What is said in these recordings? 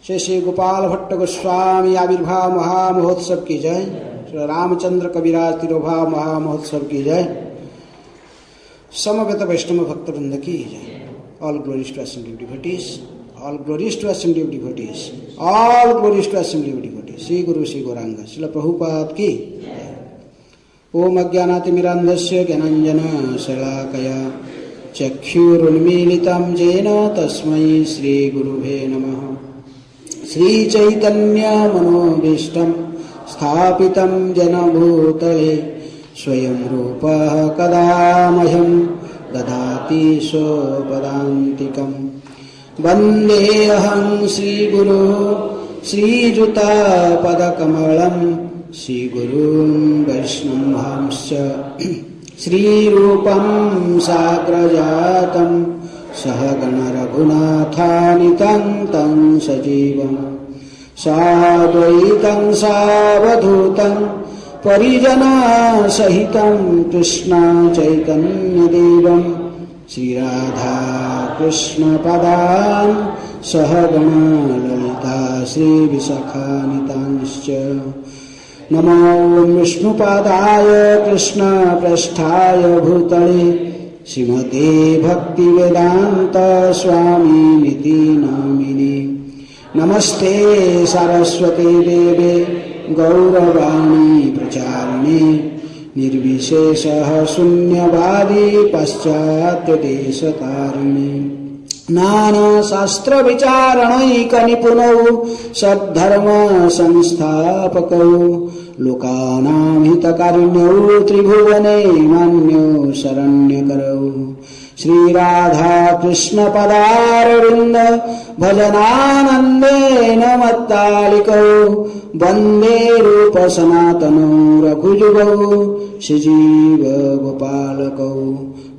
श्री श्री गोपाल भट्ट गोस्वामी आविर्भाव महामहोत्सव की जय। श्री रामचंद्र कविराज तिरोभाव महामहोत्सव की जय। समवेत वैष्णव भक्तवृंद की जय। All glories to assembly of devotees, all glories to assembly of devotees, all glories to assembly of devotees. Shri गुरु श्री गौरांग श्रील प्रभुपाद की। ओम अज्ञानातिमिरान्धस्य ज्ञानाञ्जन शलाकया चक्षुरुन्मीलितं येन तस्मै श्रीगुरुवे नमः। श्रीचैतन्य मनोभीष्टं स्थापितं जनभूतले स्वयं रूपः कदा मह्यं ददाति स्वपदान्तिकं। वन्देऽहं श्रीगुरुः श्रीयुतापदकमलं श्रीगुरुं वैष्णवांश्च श्रीरूपं साग्रजातं सहगण रघुनाथानितं तं सजीवं साद्वैतं सावधूतं परिजनसहितं कृष्ण चैतन्यदेवं श्रीराधा कृष्णपदान् सहगण ललिता श्रीविशाखान्वितांश्च। नमो विष्णुपादाय कृष्णप्रेष्ठाय भूतले श्रीमते भक्तिवेदांत स्वामिनिति नामिने। नमस्ते सरस्वती देवे गौरवाणी प्रचारिणे निर्विशेषः शून्यवादी पाश्चात्यदेशतारिणे। नानाशास्त्र विचारणैकनिपुणौ सद्धर्म संस्थापकौ लोकानां हितकारिण्यौ त्रिभुवने मान्यो शरण्यकरौ। श्रीराधा कृष्ण पदारविन्द भजनानन्देन मत्तालिकौ वन्दे रूप सनातनौ रघुजुगौ श्रीजीव गोपालकौ।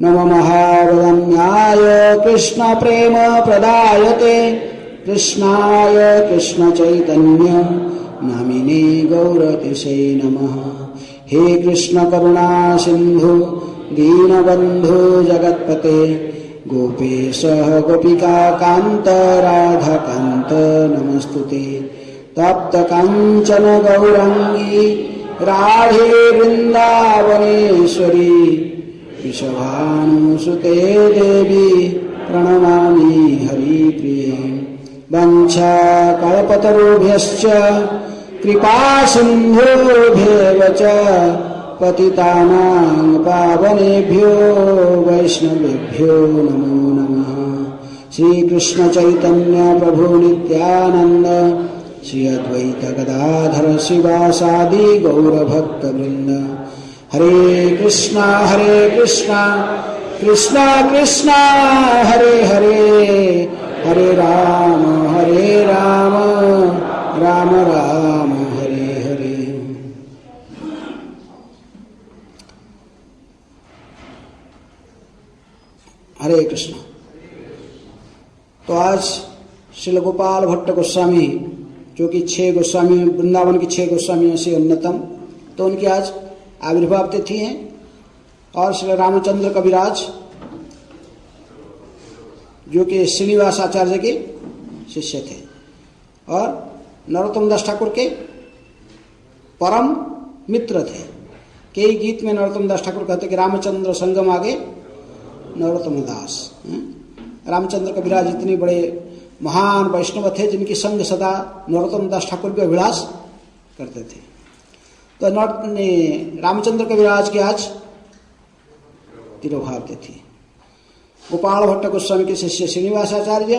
नमो महावदन्याय कृष्ण प्रेम प्रदायते कृष्णाय कृष्ण चैतन्य नामिने गौरतिसे नमः। हे कृष्ण करुणा सिंधु दीनबंधु जगत्पते गोपेश गोपिका कांत राधा कांत नमस्तुते। तप्त कांचन गौरांगी राधे वृंदावनेश्वरी वृषभानुसुते देवी प्रणमामि हरिप्रिये। वंशाकल्पतरुभ्यश्च कृपा सिन्धुभ्येव च पतितानां पावनेभ्यो वैष्णवेभ्यो नमो नमः। श्रीकृष्ण चैतन्य प्रभु नित्यानंद श्री अद्वैत गदाधर शिवासादि गौरभक्तवृंद। हरे कृष्णा कृष्णा कृष्णा हरे हरे, हरे राम राम राम हरे हरे। हरे कृष्ण। तो आज श्रील गोपाल भट्ट गोस्वामी जो कि 6 गोस्वामी वृंदावन की 6 गोस्वामियों से अन्यतम, तो उनकी आज आविर्भाव तिथि है। और श्री रामचंद्र कविराज जो कि श्रीनिवास आचार्य के शिष्य थे और नरोत्तम दास ठाकुर के परम मित्र थे। कई गीत में नरोत्तम दास ठाकुर कहते कि रामचंद्र संगम आगे नरोत्तम दास। रामचंद्र कविराज इतने बड़े महान वैष्णव थे जिनकी संग सदा नरोत्तम दास ठाकुर के अभिलाष करते थे। तो रामचंद्र कविराज के आज तिरोभाव तिथि। गोपाल भट्ट गोस्वामी के शिष्य श्रीनिवासाचार्य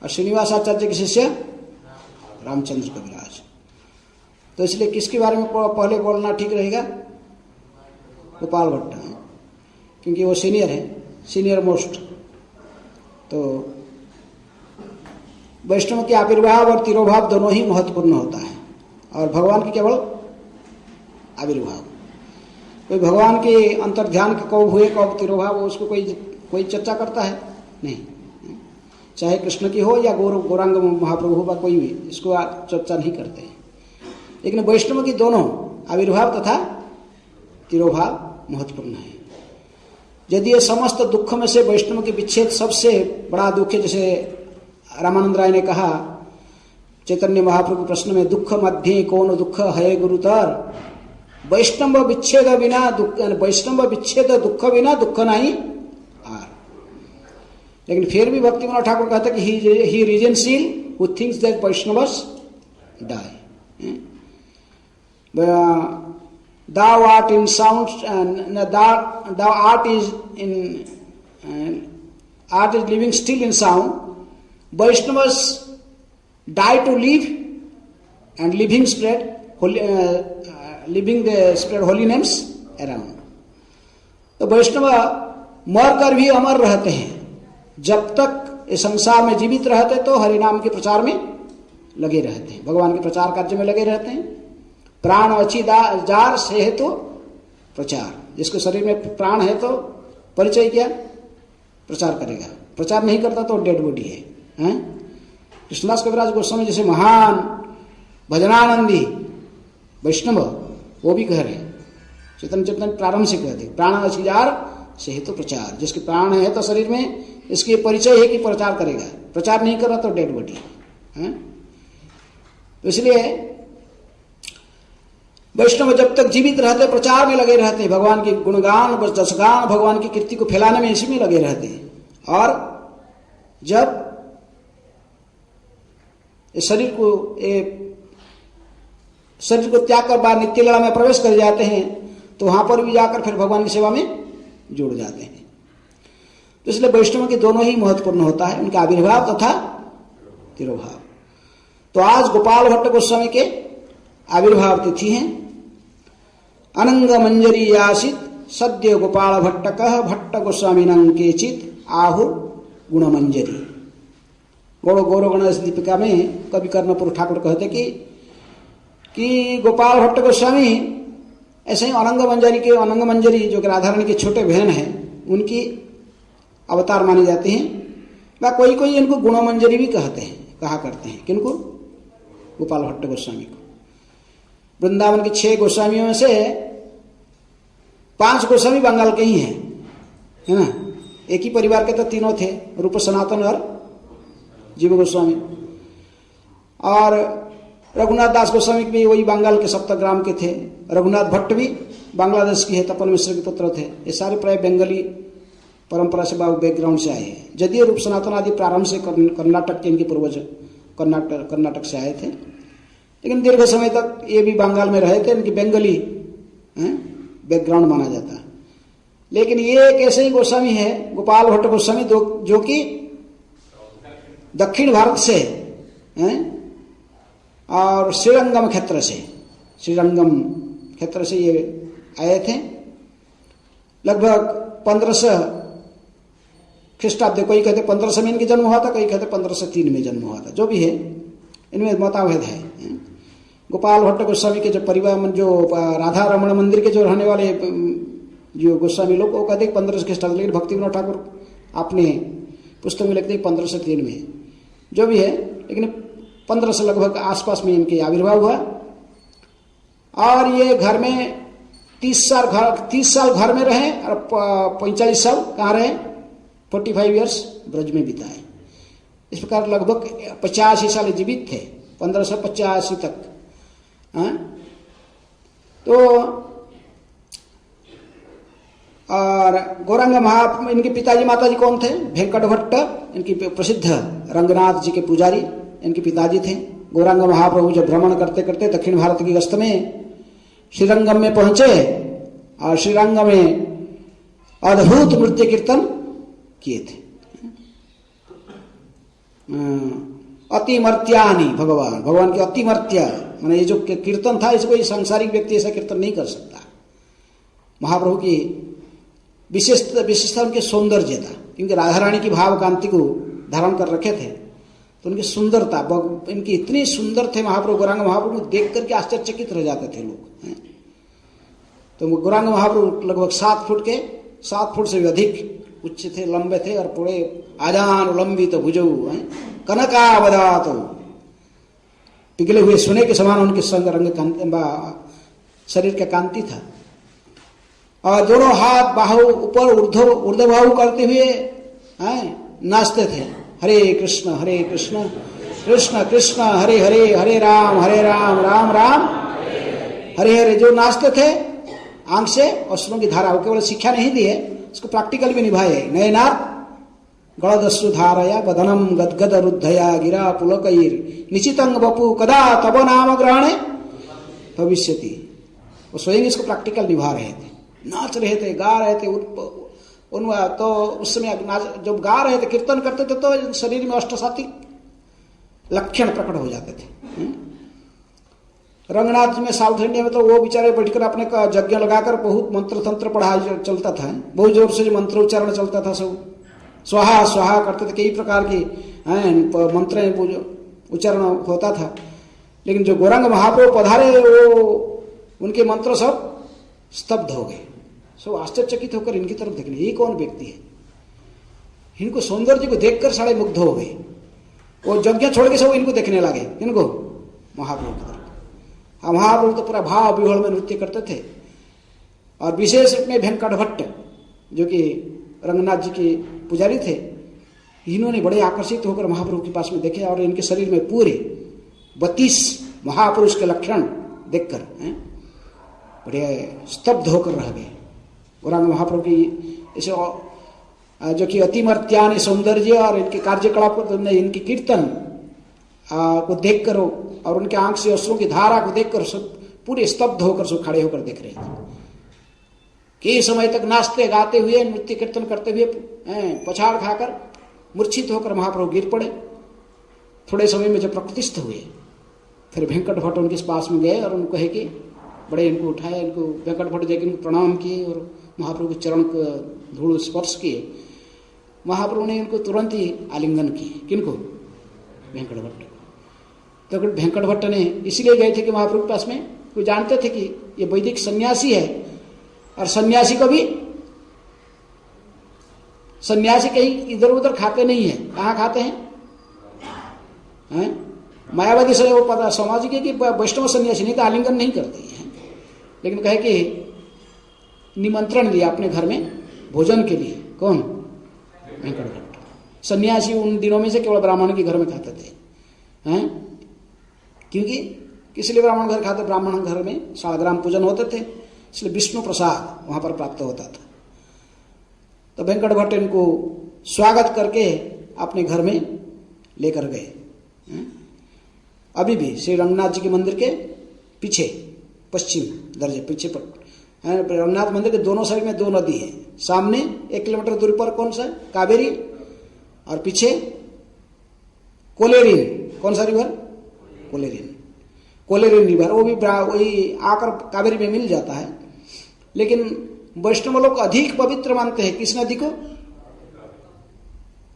और श्रीनिवासाचार्य के शिष्य रामचंद्र कविराज। तो इसलिए किसके बारे में पहले बोलना ठीक रहेगा? गोपाल भट्ट है, क्योंकि वो सीनियर है, सीनियर मोस्ट। तो वैष्णव के आविर्भाव और तिरोभाव दोनों ही महत्वपूर्ण होता है, और भगवान की केवल आविर्भाव। कोई भगवान के अंतर्ध्यान के कब हुए कब तिरोभाव उसको कोई चर्चा करता है नहीं। चाहे कृष्ण की हो या गौरांग महाप्रभु हो, कोई भी इसको चर्चा नहीं करते। लेकिन वैष्णव की दोनों आविर्भाव तथा तिरोभाव महत्वपूर्ण है। यदि ये समस्त दुख में से वैष्णव के विच्छेद सबसे बड़ा दुख है, जैसे रामानंद राय ने कहा चैतन्य महाप्रभु प्रश्न में दुख मध्य कौन दुख है गुरुतर, वैष्णव विच्छेद बिना दुख, वैष्णव विच्छेद दुख बिना दुख नहीं आर। लेकिन फिर भी भक्ति विनोद ठाकुर कहते कि ही रीजनशील who thinks that Vaishnavas die. Thou art in sound, thou art is living still in sound. Vaishnavas die to live, and living spread holy names around. तो वैष्णव मर कर भी अमर रहते हैं, जब तक इस संसार में जीवित रहते तो हरिनाम के प्रचार में लगे रहते हैं, भगवान के प्रचार कार्य में लगे रहते हैं। प्राण अच्छी जार से है तो प्रचार, जिसके शरीर में प्राण है तो परिचय क्या, प्रचार करेगा। प्रचार नहीं करता तो डेड बॉडी है। कृष्णदास कविराज गोस्वामी जैसे महान भजनानंदी वैष्णव वो भी कह रहे हैं, चेतन चेतन प्रारंभ से कहते प्राण अच्छी जार से है तो प्रचार, जिसके प्राण है तो शरीर में इसके परिचय है कि प्रचार करेगा, प्रचार नहीं कर रहा तो डेड बॉडी है। तो इसलिए वैष्णव जब तक जीवित रहते प्रचार में लगे रहते हैं, भगवान के गुणगान जसगान भगवान की कीर्ति को फैलाने में इसी में लगे रहते हैं। और जब शरीर को त्याग कर बाद नित्य लीला में प्रवेश कर जाते हैं तो वहां पर भी जाकर फिर भगवान की सेवा में जुड़ जाते हैं। तो इसलिए वैष्णव के दोनों ही महत्वपूर्ण होता है, उनका आविर्भाव तथा तिरोभाव। तो आज गोपाल भट्ट गोस्वामी के आविर्भाव तिथि है। अनंग मंजरी आसित सद्य गोपाल भट्टक भट्ट गोस्वामी केचित आहु गुण मंजरी। गौड़ गणेश दीपिका में कवि कर्णपुर ठाकुर कहते कि गोपाल भट्ट गोस्वामी ऐसे ही अनंग मंजरी जो कि राधा रानी के छोटे बहन हैं उनकी अवतार माने जाते हैं, व कोई कोई इनको गुण मंजरी भी कहा करते हैं। किनको? गोपाल भट्ट गोस्वामी को। वृंदावन के 6 गोस्वामियों में से 5 गोस्वामी बंगाल के ही हैं, है ना। एक ही परिवार के तो तीनों थे, रूप सनातन और जीव गोस्वामी। और रघुनाथ दास गोस्वामी भी वही बंगाल के सप्तग्राम के थे। रघुनाथ भट्ट भी बांग्लादेश की है, तपन मिश्र के पुत्र थे। ये सारे प्राय बंगाली परंपरा से बैकग्राउंड से आए हैं। यदि रूप सनातन आदि प्रारंभ से कर्नाटक के इनके पूर्वज कर्नाटक से आए थे, लेकिन दीर्घ समय तक ये भी बंगाल में रहे थे। इनकी बंगाली बैकग्राउंड माना जाता है। लेकिन ये एक ऐसे ही गोस्वामी है गोपाल भट्ट गोस्वामी जो कि दक्षिण भारत से और श्रीरंगम क्षेत्र से ये आए थे। लगभग 1500 ख्रीष्टाब्द, कोई कहते 1500 में इनके जन्म हुआ था, कोई कहते 1503 में जन्म हुआ था। जो भी है इनमें मतभेद है। गोपाल भट्ट गोस्वामी के जो परिवार जो राधा रमण मंदिर के जो रहने वाले जो गोस्वामी लोग वो कहते 1500 ख्रीष्टाब्द, लेकिन भक्ति विनोद ठाकुर अपने पुस्तक में लिखते 1503 में। जो भी है, लेकिन 1500 लगभग आसपास में इनके आविर्भाव हुआ। और ये घर में 30 साल घर में रहे और 45 साल कहाँ रहे, 45 ईयर्स ब्रज में बिताए। इस प्रकार लगभग 85 साल जीवित थे, 1585 तक। तो और गौरांग इनके पिताजी माताजी कौन थे? वेंकट भट्ट, इनकी प्रसिद्ध रंगनाथ जी के पुजारी इनके पिताजी थे। गौरांग महाप्रभु जब भ्रमण करते करते दक्षिण भारत की गस्त में श्रीरंगम में पहुंचे और श्रीरंगम में अद्भुत नृत्य कीर्तन किए थे। अतिमर्त्यानि भगवान के अतिमर्त्य माने ये जो कीर्तन था, इसको कोई सांसारिक व्यक्ति ऐसा कीर्तन नहीं कर सकता। महाप्रभु की विशेषता उनके सौंदर्य था, क्योंकि राधा रानी की भाव कांति को धारण कर रखे थे। तो उनकी सुंदरता, इनकी इतनी सुंदर थे महाप्रभु, गौरांग महाप्रभु को देख करके आश्चर्यचकित रह जाते थे लोग। तो गौरांग महाप्रभु लगभग 7 फुट से भी अधिक उच्च थे, लंबे थे और पूरे आजान लंबित भुजौ कनकावदात, पिघले हुए सोने के समान उनके संग रंग शरीर का कांति था। और दोनों हाथ बाहु ऊपर ऊर्ध्व बाहु करते हुए नाचते थे, हरे कृष्ण कृष्ण कृष्ण हरे हरे हरे राम राम राम हरे हरे। जो नाचते थे आंख से अश्रुओं की धारा, वो केवल शिक्षा नहीं दी है, उसको प्रैक्टिकल भी निभाए। नयनात् गलदस्रु धारया बदनम गदगद रुद्धया गिरा पुलकैर निशितंग बपु कदा तब नाम ग्रहणे भविष्यति। वो स्वयं इसको प्रैक्टिकल निभा रहे थे, नाच रहे थे, गा रहे थे। तो उस समय जब गा रहे थे, कीर्तन करते थे, तो शरीर में अष्टसात्विक लक्षण प्रकट हो जाते थे। रंगनाथ में साउथ इंडिया में तो वो बेचारे बैठकर अपने यज्ञ लगाकर बहुत मंत्र तंत्र पढ़ाई चलता था, बहुत जोर से मंत्रोच्चारण चलता था, सब स्वाहा स्वाहा करते थे, कई प्रकार की मंत्र उच्चारण होता था। लेकिन जो गौरांग महाप्रभु पधारे, वो उनके मंत्र सब स्तब्ध हो गए। सब आश्चर्यचकित होकर इनकी तरफ देखने, ये कौन व्यक्ति है? इनको सौंदर्य को देखकर सारे मुग्ध हो गए। वो यज्ञ छोड़ के सब इनको देखने लगे। इनको महाप्रभु की तरफ। महाप्रभु तो पूरा भाव विह्वल में नृत्य करते थे। और विशेष में वेंकट भट्ट जो कि रंगनाथ जी के पुजारी थे, इन्होंने बड़े आकर्षित होकर महाप्रभु के पास में देखे और इनके शरीर में पूरे 32 महापुरुष के लक्षण देखकर बड़े स्तब्ध होकर रह गए। गौरांग महाप्रभु की ऐसे जो कि अतिमर्त्यानि सौंदर्य और इनके कार्यकलाप को, इनकी कीर्तन को देखकर और उनके आंख से अश्रुओं की धारा को देखकर सब पूरे स्तब्ध होकर सब खड़े होकर देख रहे थे। कई समय तक नाचते गाते हुए, नृत्य कीर्तन करते हुए पछाड़ खाकर मूर्छित होकर महाप्रभु गिर पड़े। थोड़े समय में जब प्रकृतिस्थ हुए, फिर वेंकट भट्ट उनके पास में गए और उनको कहे कि बड़े इनको उठाए, इनको वेंकट भट्ट जाकर इनको प्रणाम किए और महाप्रभु के चरण को धूल स्पर्श किए। महाप्रभु ने इनको तुरंत ही आलिंगन किए। किनको? वेंकट भट्ट। तो वेंकट भट्ट ने इसलिए गए थे कि महाप्रभु के पास में वो जानते थे कि ये वैदिक सन्यासी है, और सन्यासी को भी सन्यासी कहीं इधर उधर खाते नहीं है। कहाँ खाते हैं? मायावादी से वो पता सामाजिक है कि वैष्णव सन्यासी नहीं तो आलिंगन नहीं करते हैं। लेकिन कहे कि निमंत्रण दिया अपने घर में भोजन के लिए। कौन? वेंकट भट्ट। सन्यासी उन दिनों में से केवल ब्राह्मण के घर में खाते थे। क्योंकि किसलिए ब्राह्मण घर खाते? ब्राह्मण घर में शालग्राम पूजन होते थे, इसलिए विष्णु प्रसाद वहां पर प्राप्त होता था। तो वेंकट भट्ट इनको स्वागत करके अपने घर में लेकर गए। अभी भी श्री रंगनाथ जी के मंदिर के पीछे, पश्चिम दर्जे पीछे पर रंगनाथ मंदिर के दोनों साइड में 2 नदी है। सामने 1 किलोमीटर दूरी पर कौन सा? कावेरी। और पीछे कोलेरिन। कौन सा रिवर? कोलेरिन। कोलेरिन रिवर, वो भी वही आकर कावेरी में मिल जाता है। लेकिन वैष्णव लोग अधिक पवित्र मानते हैं किस नदी को?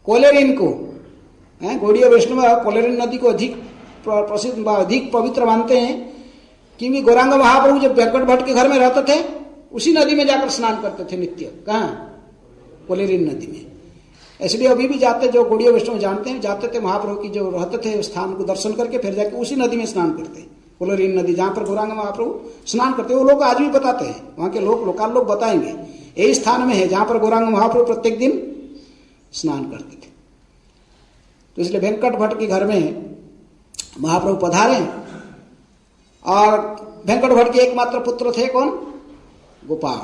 कोलेरिन को। गौड़ीय वैष्णव कोलेरिन नदी को अधिक प्रसिद्ध, अधिक पवित्र मानते हैं, क्योंकि गौरांग महाप्रभु जब वेंकट भट्ट के घर में रहते थे, उसी नदी में जाकर स्नान करते थे नित्य। कहाँ? कोलेरिन नदी में। इसलिए अभी भी जाते, जो गौड़ीय वैष्णव जानते हैं, जाते थे महाप्रभु की जो रहते थे स्थान को दर्शन करके फिर जाके उसी नदी में स्नान करते। कोलेरिन नदी जहां पर गौरांग महाप्रभु स्नान करते, वो लोग आज भी बताते हैं। वहां के लोग, लोकल लोग बताएंगे यही स्थान में है जहां पर गौरांग महाप्रभु प्रत्येक दिन स्नान करते थे। तो इसलिए वेंकट भट्ट के घर में महाप्रभु पधारे। और वेंकट भट्ट के एकमात्र पुत्र थे कौन? गोपाल।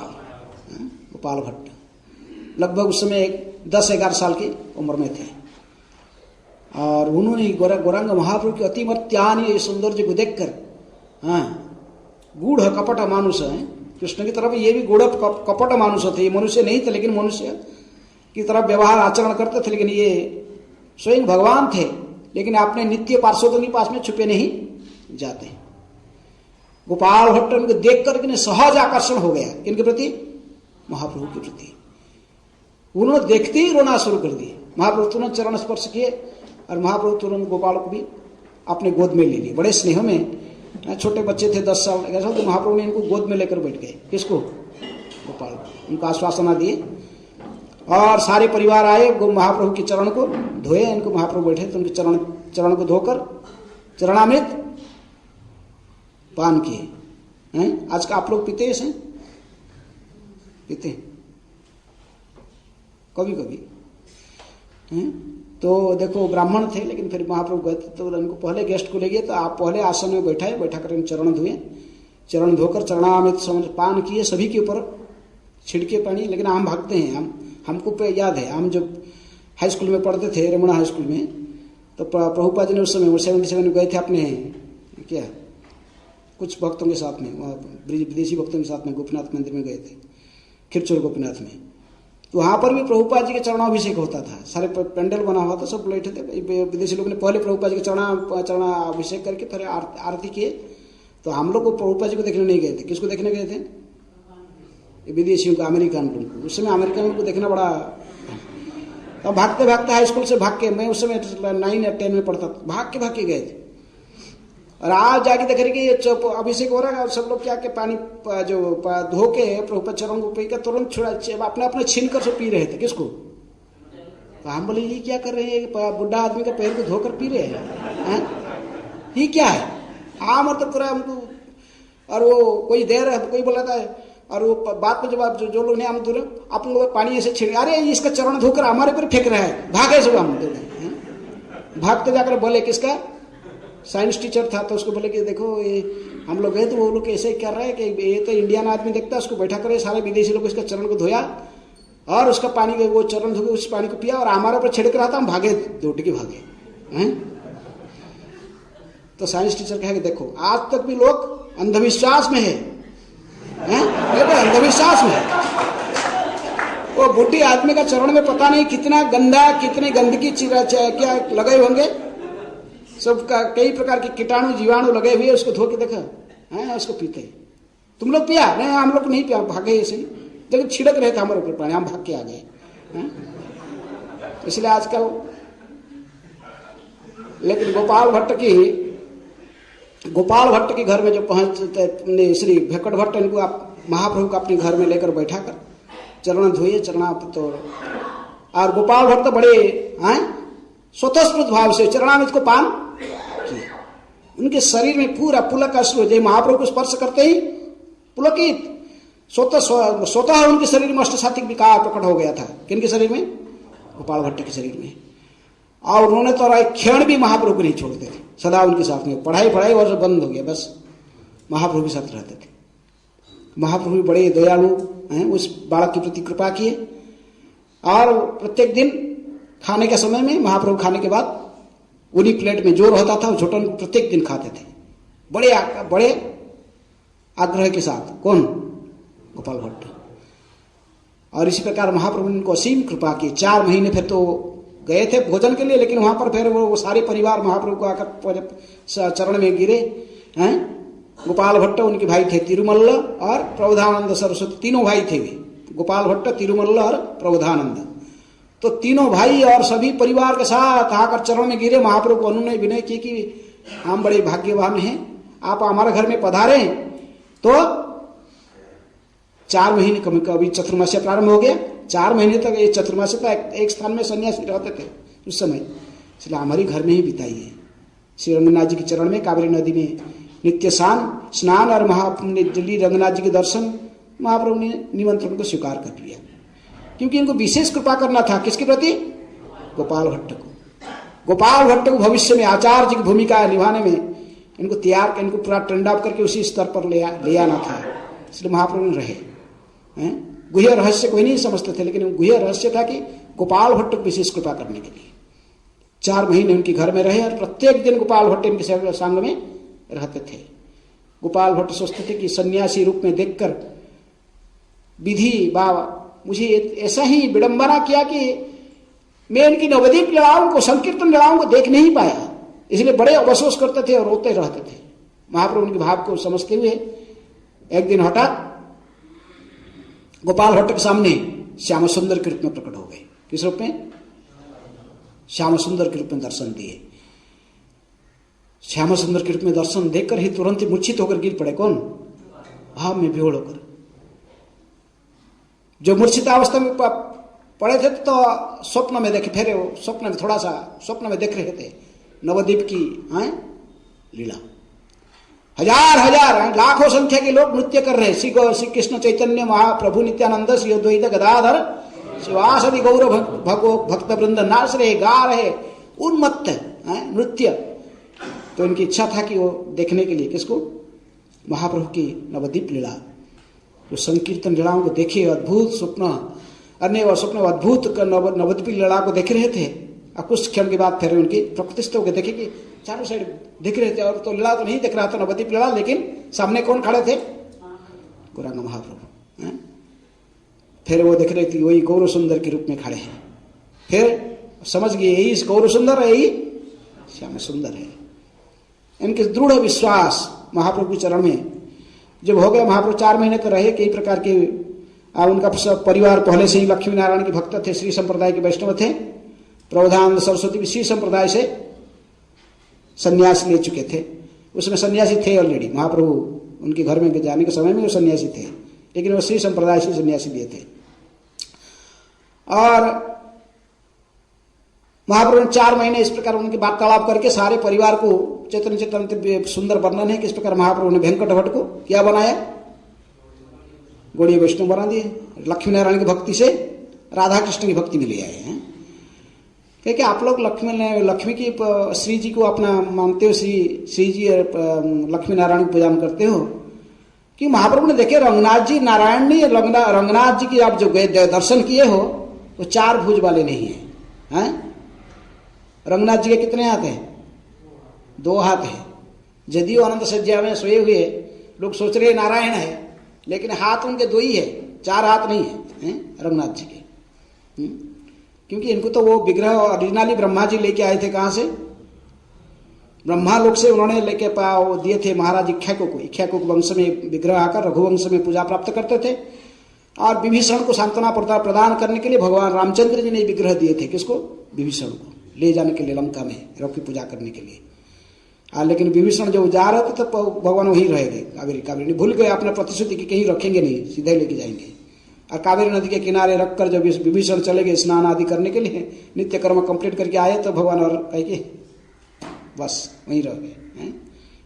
गोपाल भट्ट लगभग उस समय 10-11 साल की उम्र में थे। और उन्होंने गौरांग महाप्रभु की अतिमर्त्यानि सौंदर्य को देखकर, गूढ़ कपट मानुष है, कृष्ण की तरफ ये भी गूढ़ कपट मानुष थे। ये मनुष्य नहीं थे, लेकिन मनुष्य की तरफ व्यवहार आचरण करते थे। लेकिन ये स्वयं भगवान थे, लेकिन अपने नित्य पार्षदों के पास में छुपे नहीं जाते। गोपाल भट्ट उनको देख करके सहज आकर्षण हो गया। किनके प्रति? महाप्रभु के प्रति। उन्होंने देखते ही रोना शुरू कर दिए। महाप्रभु तुरंत चरण स्पर्श किए और महाप्रभु तुरंत गोपाल को भी अपने गोद में ले लिए। बड़े स्नेह में, छोटे बच्चे थे 10 साल, तो महाप्रभु ने इनको गोद में लेकर बैठ गए। किसको? गोपाल। उनको आश्वासना दिए और सारे परिवार आए, महाप्रभु के चरण को धोए। इनको महाप्रभु बैठे तो उनके चरण को धोकर चरणामृत पान किए। आज का आप लोग पीते हैं? पीते हैं कभी कभी। तो देखो ब्राह्मण थे, लेकिन फिर महाप्रभु गए तो उनको पहले गेस्ट को ले गए, तो आप पहले आसन में बैठाए, बैठा कर चरण धोए, चरण धोकर चरणामृत समझ पान किए, सभी के ऊपर छिड़के पानी। लेकिन हम भागते हैं, हमको पे याद है, हम जब हाई स्कूल में पढ़ते थे, रमणा हाई स्कूल में, तो प्रभुपाद जी ने उस समय 77 में गए थे अपने क्या कुछ भक्तों के साथ में, वहाँ विदेशी भक्तों के साथ में गोपीनाथ मंदिर में गए थे, खिरचोर गोपीनाथ में। तो वहाँ पर भी प्रभुपाद जी के चरणाभिषेक होता था, सारे पेंडल बना हुआ था, सब बैठे थे। विदेशी लोगों ने पहले प्रभुपाद जी के चरणाभिषेक करके फिर आरती किए। तो हम लोग को प्रभुपाद जी को देखने नहीं गए थे। किसको देखने गए थे? विदेशियों को, अमेरिकन लोगों को। उस समय अमेरिकन लोगों को देखना बड़ा, तो भागते भागते हाई स्कूल से भाग के, मैं उस समय 9 या 10 में पढ़ता था, भाग के गए थे। और आज जाके देख रहे कि ये अभिषेक हो रहा है, और सब लोग क्या के पानी जो धो के प्रभुपाद चरण को पी कर तुरंत छुड़ा अपने अपने छीन कर सब पी रहे थे। किसको? तो हम बोले ये क्या कर रहे हैं, बुढ़ा आदमी का पैर को धोकर पी रहे हैं, ये क्या है? हाँ मतलब पूरा हमको। और वो कोई दे रहा है, कोई बोला था, और वो बात में जब जो लोग ने हम दूर आप लोग पानी ऐसे छिड़े, अरे इसका चरण धोकर हमारे पर फेंक रहा है, भागे सब हम भागते जाकर बोले किसका साइंस टीचर था, तो उसको बोले कि देखो ये हम लोग गए तो वो लोग ऐसे कर रहे हैं कि ये तो इंडियन आदमी देखता है, उसको बैठा करे, सारे विदेशी लोग इसका चरण को धोया और उसका पानी वो चरण धो के उस पानी को पिया और हमारे ऊपर छिड़क रहा था, हम भागे, दौड़ के भागे हैं। तो साइंस टीचर कहे कि देखो आज तक भी लोग अंधविश्वास में है, अंधविश्वास में। वो बुढ़ी आदमी का चरण में पता नहीं कितना गंदा, कितनी गंदगी क्या लगे होंगे, सब का कई प्रकार के कीटाणु जीवाणु लगे हुए, उसको धो के देखा है, उसको पीते। तुम लोग पिया? नहीं हम लोग नहीं पिया, भागे ऐसे ही, लेकिन छिड़क रहे थे हमारे ऊपर पानी, हम भाग के आ गए। इसलिए आजकल, लेकिन गोपाल भट्ट के घर में जो पहुंचते श्री भेकट भट्ट, इनको आप महाप्रभु को अपने घर में लेकर बैठा कर चरण धोए, चरणामृत। और गोपाल भट्ट तो बड़े स्वतःस्फूर्त भाव से चरणामृत को पान किए। उनके शरीर में पूरा पुलक अश्रु, जय महाप्रभु को स्पर्श करते ही पुलकित स्वतः उनके शरीर में अष्टसात्विक विकार प्रकट हो गया था। किनके शरीर में? गोपाल भट्ट के शरीर में। और उन्होंने तो एक क्षण भी महाप्रभु को नहीं छोड़ते थे, सदा उनके साथ में। पढ़ाई और बंद हो गया, बस महाप्रभु के साथ रहते थे। महाप्रभु भी बड़े दयालु हैं, उस बालक के प्रति कृपा किए। और प्रत्येक दिन खाने के समय में महाप्रभु खाने के बाद उन्हीं प्लेट में जो रहता था वो झोटन प्रत्येक दिन खाते थे, बड़े आग्रह के साथ। कौन? गोपाल भट्ट। और इसी प्रकार महाप्रभु ने उनको असीम कृपा की। 4 महीने फिर तो गए थे भोजन के लिए, लेकिन वहां पर फिर वो सारे परिवार महाप्रभु को आकर चरण में गिरे हैं। गोपाल भट्ट, उनके भाई थे तिरुमल्ल और प्रबोधानंद सरस्वती, तीनों भाई थे वे, गोपाल भट्ट, तिरुमल्ल और प्रबोधानंद। तो तीनों भाई और सभी परिवार के साथ आकर चरण में गिरे। महाप्रभु को उन्होंने विनय की कि हम बड़े भाग्यवान हैं, आप हमारे घर में पधारे। तो 4 महीने कभी चतुर्मास्य प्रारंभ हो गया। 4 महीने तक ये चतुर्मास्य तक एक स्थान में सन्यासी रहते थे उस समय, इसलिए हमारी घर में ही बिताइए। श्री रंगनाथ जी के चरण में कावेरी नदी में नित्य स्नान और दिल्ली रंगनाथ जी के दर्शन महाप्रभु ने निमंत्रण को स्वीकार कर लिया, क्योंकि इनको विशेष कृपा करना था। किसके प्रति? गोपाल भट्ट को। गोपाल भट्ट को भविष्य में आचार्य जी की भूमिका निभाने में इनको तैयार कर, इनको पूरा ट्रेंड अप करके उसी स्तर पर ले आना था। इसलिए महाप्रभु ने रहे। गुह्य रहस्य कोई नहीं समझते थे, लेकिन गुह्य रहस्य था कि गोपाल भट्ट को विशेष कृपा करने के लिए 4 महीने उनके घर में रहे और प्रत्येक दिन गोपाल भट्ट इनके संग में रहते थे। गोपाल भट्ट सोचते थे कि सन्यासी रूप में देखकर विधि बाबा मुझे ऐसा ही विडंबना किया कि मैं इनकी नवदीप लीलाओं को, संकीर्तन लीलाओं को देख नहीं पाया, इसलिए बड़े अफसोस करते थे और रोते रहते थे। महाप्रभु उनके भाव को समझते हुए एक दिन हठात गोपाल भट्ट के सामने श्याम सुंदर के रूप में प्रकट हो गए। किस रूप में? श्याम सुंदर के रूप में दर्शन दिए। श्याम सुंदर के रूप में दर्शन देखकर ही तुरंत ही मूर्छित होकर गिर पड़े। कौन? भाव में विहोड़ होकर। जो मूर्छित अवस्था में पड़े थे तो स्वप्न में देखे, फिर स्वप्न में थोड़ा सा स्वप्न में देख रहे थे नवद्वीप की लीला। हजार लाखों संख्या के लोग नृत्य कर रहे हैं। श्री कृष्ण चैतन्य महाप्रभु नित्यानंद श्री अद्वैत गदाधर शिवासदि गौर भक्त वृंद नाच रहे, गा रहे, उन्मत्त नृत्य। तो इनकी इच्छा था कि वो देखने के लिए किसको? महाप्रभु की नवद्वीप लीला, जो संकीर्तन लीलाओं को देखे, अद्भुत स्वप्न, अन्य स्वप्न अद्भुत नवद्वीप लीला को देख रहे थे। और कुछ क्षण के बाद फिर उनकी प्रकृतिस्थ होकर देखे कि चारों साइड दिख रहे थे, और तो लीला तो नहीं दिख रहा था नवद्वीप लीला, लेकिन सामने कौन खड़े थे? गौरांग महाप्रभु। फिर वो देख रहे थे वही गौर सुंदर के रूप में खड़े हैं। फिर समझ गए यही गौर सुंदर है, यही श्याम सुंदर है। इनके दृढ़ विश्वास महाप्रभु के चरण में जब हो गया, महाप्रभु 4 महीने तो रहे कई प्रकार के। उनका सब परिवार पहले से ही लक्ष्मी नारायण के भक्त थे, श्री संप्रदाय के वैष्णव थे। प्रबोधानंद सरस्वती भी श्री संप्रदाय से संन्यास ले चुके थे, उसमें सन्यासी थे ऑलरेडी। महाप्रभु उनके घर में जाने के समय में वो सन्यासी थे, लेकिन वो श्री संप्रदाय से सन्यासी लिए थे। और महाप्रभु ने 4 महीने इस प्रकार उनकी वार्तालाप करके सारे परिवार को चैतन्य चैतन्य सुंदर वर्णन है कि इस प्रकार महाप्रभु ने वेंकट भट्ट को क्या बनाया? गौड़ीय वैष्णव बना दिए। लक्ष्मी नारायण की भक्ति से राधा कृष्ण की भक्ति में ले आए हैं। क्योंकि आप लोग लक्ष्मी की श्री जी को अपना मानते हो, श्री जी लक्ष्मी नारायण की पूजा करते हो, कि महाप्रभु ने देखे रंगनाथ जी नारायण नहीं, रंगनाथ जी की आप जो दर्शन किए हो वो 4 भुज वाले नहीं है। रंगनाथ जी के कितने हाथ हैं? 2 हाथ है। यदि अनंत सज्जा में सोए हुए लोग सोच रहे नारायण है, लेकिन हाथ उनके 2 ही है, 4 हाथ नहीं है रंगनाथ जी के। क्योंकि इनको तो वो विग्रह ओरिजिनली ब्रह्मा जी लेके आए थे। कहाँ से? ब्रह्मा लोक से उन्होंने लेके वो दिए थे महाराज इक्ष्वाकु वंश में विग्रह आकर रघुवंश में पूजा प्राप्त करते थे। और विभीषण को सांत्वना प्रदान करने के लिए भगवान रामचंद्र जी ने विग्रह दिए थे। किसको? विभीषण को ले जाने के लिए लंका में रघु की पूजा करने के लिए। लेकिन विभीषण जब जा रहे थे तो भगवान वहीं रह गए। कावेरी भूल गए अपना प्रतिश्रुति की कहीं रखेंगे नहीं, सीधे लेके जाएंगे। और कावेरी नदी के किनारे रखकर जब विभीषण चले गए स्नान आदि करने के लिए, नित्य कर्म कंप्लीट करके आए, तो भगवान और कहे कि बस वहीं रह गए,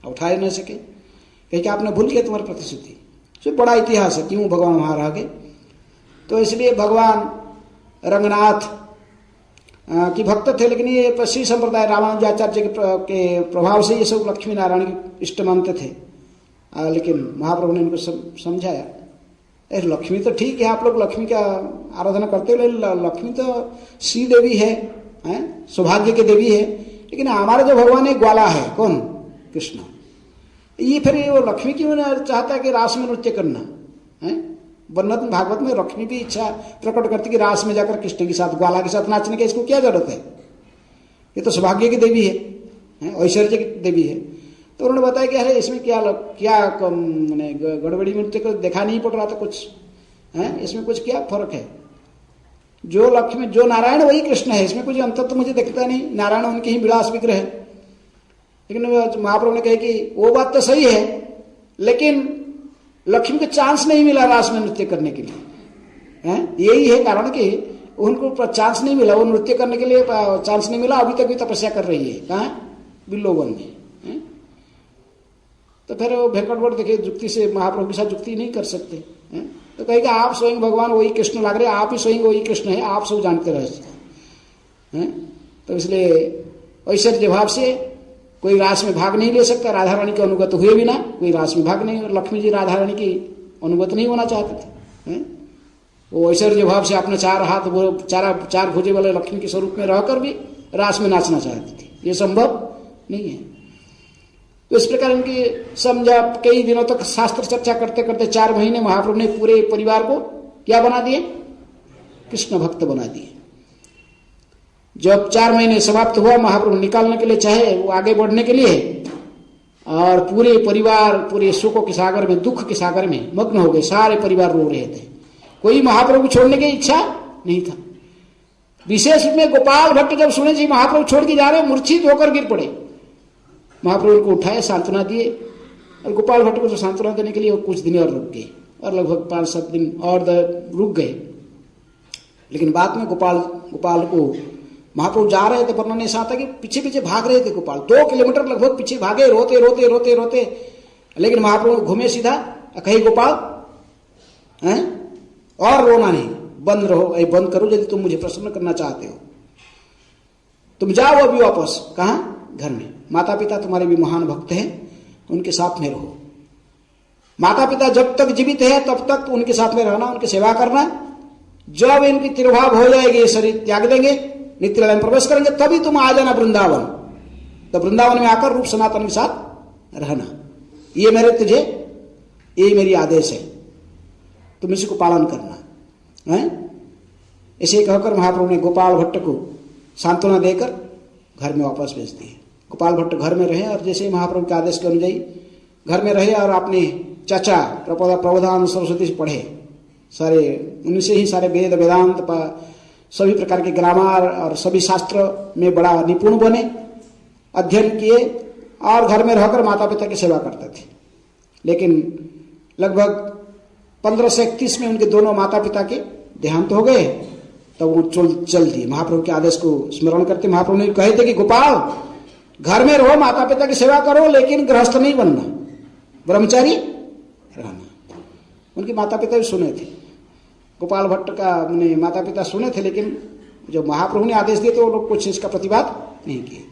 उठा ही नहीं सके। कहे कि आपने भूल किया तुम्हारी प्रतिश्रुति। तो बड़ा इतिहास है क्यों भगवान वहां रह गए। तो इसलिए भगवान रंगनाथ की भक्त थे, लेकिन ये श्री संप्रदाय रामानुजाचार्य के प्रभाव से ये सब लक्ष्मी नारायण की इष्ट मानते थे। लेकिन महाप्रभु ने इनको समझाया, लक्ष्मी तो ठीक है, आप लोग लक्ष्मी का आराधना करते हो, लक्ष्मी तो श्री देवी है, सौभाग्य की देवी है। लेकिन हमारे जो भगवान एक ग्वाला है, कौन? कृष्ण। ये फिर वो लक्ष्मी क्यों चाहता है कि रास में नृत्य करना है? वर्णन भागवत में लक्ष्मी भी इच्छा प्रकट करती कि रास में जाकर कृष्ण के साथ ग्वाला के साथ नाचने की इसको क्या जरूरत है? ये तो सौभाग्य की देवी है, ऐश्वर्य की देवी है। तो उन्होंने बताया कि अरे इसमें क्या मैंने गड़बड़ी में तो देखा नहीं पड़ रहा था कुछ है, इसमें कुछ क्या फर्क है? जो लक्ष्मी जो नारायण वही कृष्ण है, इसमें कुछ अंतर तो मुझे दिखता नहीं। नारायण उनके ही विलास विग्रह है। लेकिन महाप्रभु ने कहा कि वो बात तो सही है, लेकिन लक्ष्मी को चांस नहीं मिला रास में नृत्य करने के लिए। यही है कारण कि उनको चांस नहीं मिला, वो नृत्य करने के लिए चांस नहीं मिला। अभी तक भी तपस्या कर रही है, कहाँ? बिल्लोवन में। तो फिर वो वेंकट भट्ट देखे जुक्ति से महाप्रभु के साथ जुक्ति नहीं कर सकते। तो कहेगा आप स्वयं भगवान वही कृष्ण लग रहे, आप ही स्वयं वही कृष्ण है, आप सब जानते रहे। तो इसलिए ऐश्वर्य भाव से कोई रास में भाग नहीं ले सकता। राधा रानी के अनुगत हुए बिना कोई रास में भाग नहीं। लक्ष्मी जी राधा रानी की अनुगत नहीं होना चाहते थे। वो ऐश्वर्य भाव से अपने 4 हाथ वो 4 भुजे वाले लक्ष्मी के स्वरूप में रहकर भी रास में नाचना चाहती थी। ये संभव नहीं है। तो इस प्रकार इनकी समझा। कई दिनों तक शास्त्र चर्चा करते करते 4 महीने महाप्रभु ने पूरे परिवार को क्या बना दिए? कृष्ण भक्त बना दिए। जब 4 महीने समाप्त हुआ, महाप्रभु निकालने के लिए चाहे वो आगे बढ़ने के लिए, और पूरे परिवार पूरे शोकों के सागर में, दुख के सागर में मग्न हो गए। सारे परिवार रो रहे थे, कोई महाप्रभु को छोड़ने की इच्छा नहीं था। विशेष में गोपाल भट्ट जब सुने जी महाप्रभु छोड़ के जा रहे, मूर्छित होकर गिर पड़े। महाप्रभु को उठाए, सांत्वना दिए। और गोपाल भट्ट को जो सांत्वना देने के लिए वो कुछ दिन और रुक गए, और लगभग 5-7 दिन और रुक गए। लेकिन बाद में गोपाल को महाप्रभु जा रहे थे, वर्णन ऐसा आता कि पीछे पीछे भाग रहे थे गोपाल। 2 किलोमीटर लगभग पीछे भागे, रोते रोते रोते रोते। लेकिन महाप्रभु घूमे सीधा, कहे गोपाल और रोना नहीं, बंद रहो, बंद करो यदि तुम मुझे प्रसन्न करना चाहते हो। तुम जाओ अभी वापस, कहाँ? घर में। माता पिता तुम्हारे भी महान भक्त हैं, उनके साथ में रहो। माता पिता जब तक जीवित है तब तक उनके साथ में रहना, उनकी सेवा करना। जब इनकी तिरोभाव हो जाएगी, ये शरीर त्याग देंगे, नित्य में प्रवेश करेंगे, तभी तुम आ जाना वृंदावन। तो वृंदावन में आकर रूप सनातन के साथ रहना। ये मेरी आदेश है, तुम इसी को पालन करना है। इसे कहकर महाप्रभु ने गोपाल भट्ट को सांत्वना देकर घर में वापस भेज दिए। गोपाल भट्ट घर में रहे और जैसे ही महाप्रभु के आदेश के अनुଯାयी घर में रहे और अपने चाचा प्रबोधान सरस्वती से पढ़े, सारे उनसे ही सारे वेद वेदांत सभी प्रकार के ग्रामर और सभी शास्त्र में बड़ा निपुण बने, अध्ययन किए और घर में रहकर माता पिता की सेवा करते थे। लेकिन लगभग 1531 में उनके दोनों माता पिता के देहांत हो गए। तब वो चल दिए। महाप्रभु के आदेश को स्मरण करते महाप्रभु ने कहे थे कि गोपाल घर में रहो, माता पिता की सेवा करो, लेकिन गृहस्थ नहीं बनना, ब्रह्मचारी रहना। उनके माता पिता भी सुने थे, गोपाल भट्ट का माता पिता सुने थे, लेकिन जब महाप्रभु ने आदेश दिए तो वो लोग कुछ इसका प्रतिवाद नहीं किए।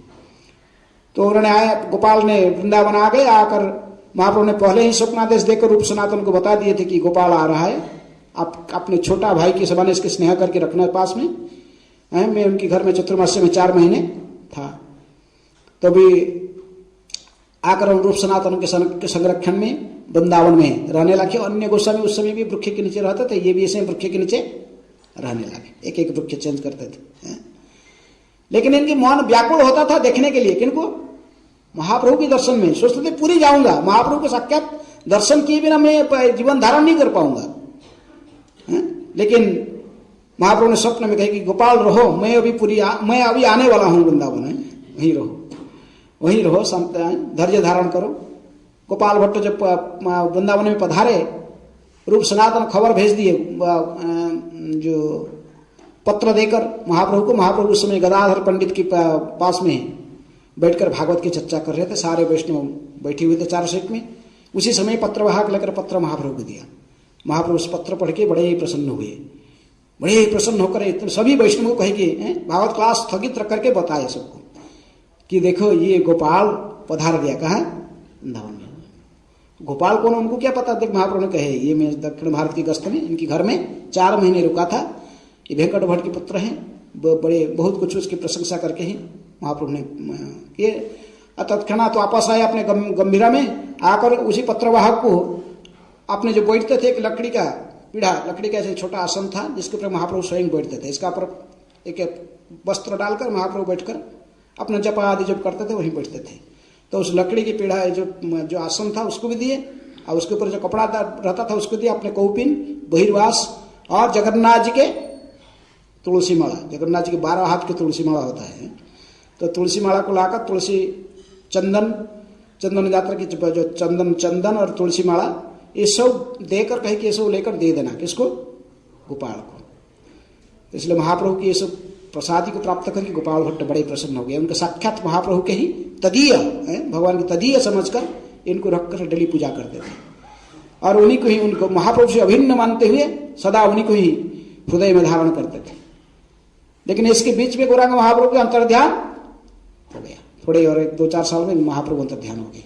तो उन्होंने आया, गोपाल ने वृंदावन आ गए। आकर महाप्रभु ने पहले ही स्वप्नादेश देकर रूप सनातन को बता दिए थे कि गोपाल आ रहा है, आप अपने छोटा भाई के समान इसके स्नेह करके रखना पास में। मैं उनके घर में चतुर्मास्य में 4 महीने था। तभी आकर हम रूप सनातन के संरक्षण में वृंदावन में रहने लगे। अन्य गोस्वामी उस समय भी वृक्ष के नीचे रहते थे, ये भी ऐसे वृक्ष के नीचे रहने लगे, एक एक वृक्ष चेंज करते थे। लेकिन इनकी मन व्याकुल होता था देखने के लिए, किनको? महाप्रभु के दर्शन में। सोचते थे पूरी जाऊंगा, महाप्रभु के साक्षात दर्शन किए बिना मैं जीवन धारण नहीं कर पाऊंगा। लेकिन महाप्रभु ने स्वप्न में कहा कि गोपाल रहो, मैं अभी आने वाला हूं वृंदावन, वहीं रहो, धैर्य धारण करो। गोपाल भट्ट जब वृंदावन में पधारे, रूप सनातन खबर भेज दिए जो पत्र देकर महाप्रभु को। महाप्रभु उस समय गदाधर पंडित के पास में बैठकर भागवत की चर्चा कर रहे थे, सारे वैष्णव बैठे हुए थे चारों सीट में। उसी समय पत्रवाहक लेकर पत्र महाप्रभु को दिया। महाप्रभु उस पत्र पढ़ के बड़े ही प्रसन्न हुए, बड़े ही प्रसन्न होकर सभी वैष्णव को कहे कि भागवत क्लास स्थगित रख करके बताए सबको कि देखो ये गोपाल पधार गया। कहाँ? वृंदावन में। गोपाल कौन, उनको क्या पता? देख महाप्रभु ने कहे ये मैं दक्षिण भारत की गस्त में इनकी घर में 4 महीने रुका था, ये वेंकट भट्ट के पुत्र हैं, बड़े बहुत कुछ उसकी प्रशंसा करके ही महाप्रभु ने किए। तत्क्षणात तो वापस आए अपने गंभीरा में। आकर उसी पत्रवाहक को अपने जो बैठते थे, एक लकड़ी का पीढ़ा, लकड़ी का ऐसे छोटा आसन था जिसके ऊपर महाप्रभु स्वयं बैठते थे। इसका पर एक वस्त्र डालकर महाप्रभु बैठकर अपना जप आदि जब करते थे वहीं बैठते थे। तो उस लकड़ी की पीढ़ा जो आसन था उसको भी दिए, और उसके ऊपर जो कपड़ा रहता था उसको दिया। अपने कौपिन, बहिर्वास और जगन्नाथ जी के तुलसी माला, जगन्नाथ जी के 12 हाथ के तुलसी माला होता है, तो तुलसी माला को लाकर तुलसी चंदन यात्रा की जो चंदन और तुलसी माला ये सब देकर कहे कि ये सब लेकर दे देना, किसको? गोपाल को। तो इसलिए महाप्रभु की ये सब प्रसादी को प्राप्त करके गोपाल भट्ट बड़े प्रसन्न हो गए। उनके साक्षात महाप्रभु के ही तदीय, भगवान की तदीय समझकर इनको रखकर डेली पूजा करते थे, और उन्हीं को ही, उनको महाप्रभु से अभिन्न मानते हुए सदा उन्हीं को ही हृदय में धारण करते थे। लेकिन इसके बीच में गौरांग महाप्रभु के अंतर्ध्यान हो गया, थोड़े और 1-2-4 साल में महाप्रभु अंतर्ध्यान हो गए।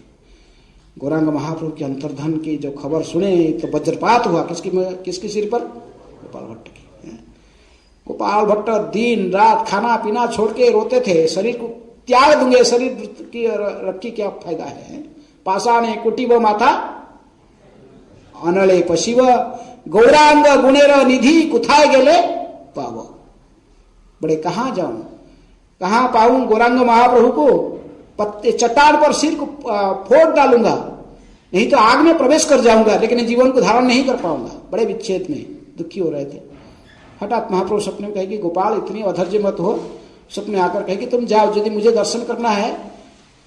गौरांग महाप्रभु के अंतर्धान की जो खबर सुने तो वज्रपात हुआ। किसके सिर पर? गोपाल भट्ट की। गोपाल भट्ट दिन रात खाना पीना छोड़ के रोते थे, शरीर को त्याग दूंगे, शरीर की रखी क्या फायदा है। पाषाणे कुटिब माथा अनले पशिव, गौरांग गुणेर निधि कुथाए गेले पाव। बड़े कहाँ जाऊं, कहाँ पाऊं गौरांग महाप्रभु को? पत्ते चट्टान पर सिर को फोड़ डालूंगा, नहीं तो आग में प्रवेश कर जाऊंगा, लेकिन जीवन को धारण नहीं कर पाऊंगा। बड़े विच्छेद में दुखी हो रहे थे। हठात महाप्रभु सपने में कहे कि गोपाल इतनी अधैर्य मत हो। सपने आकर कहे कि तुम जाओ, यदि मुझे दर्शन करना है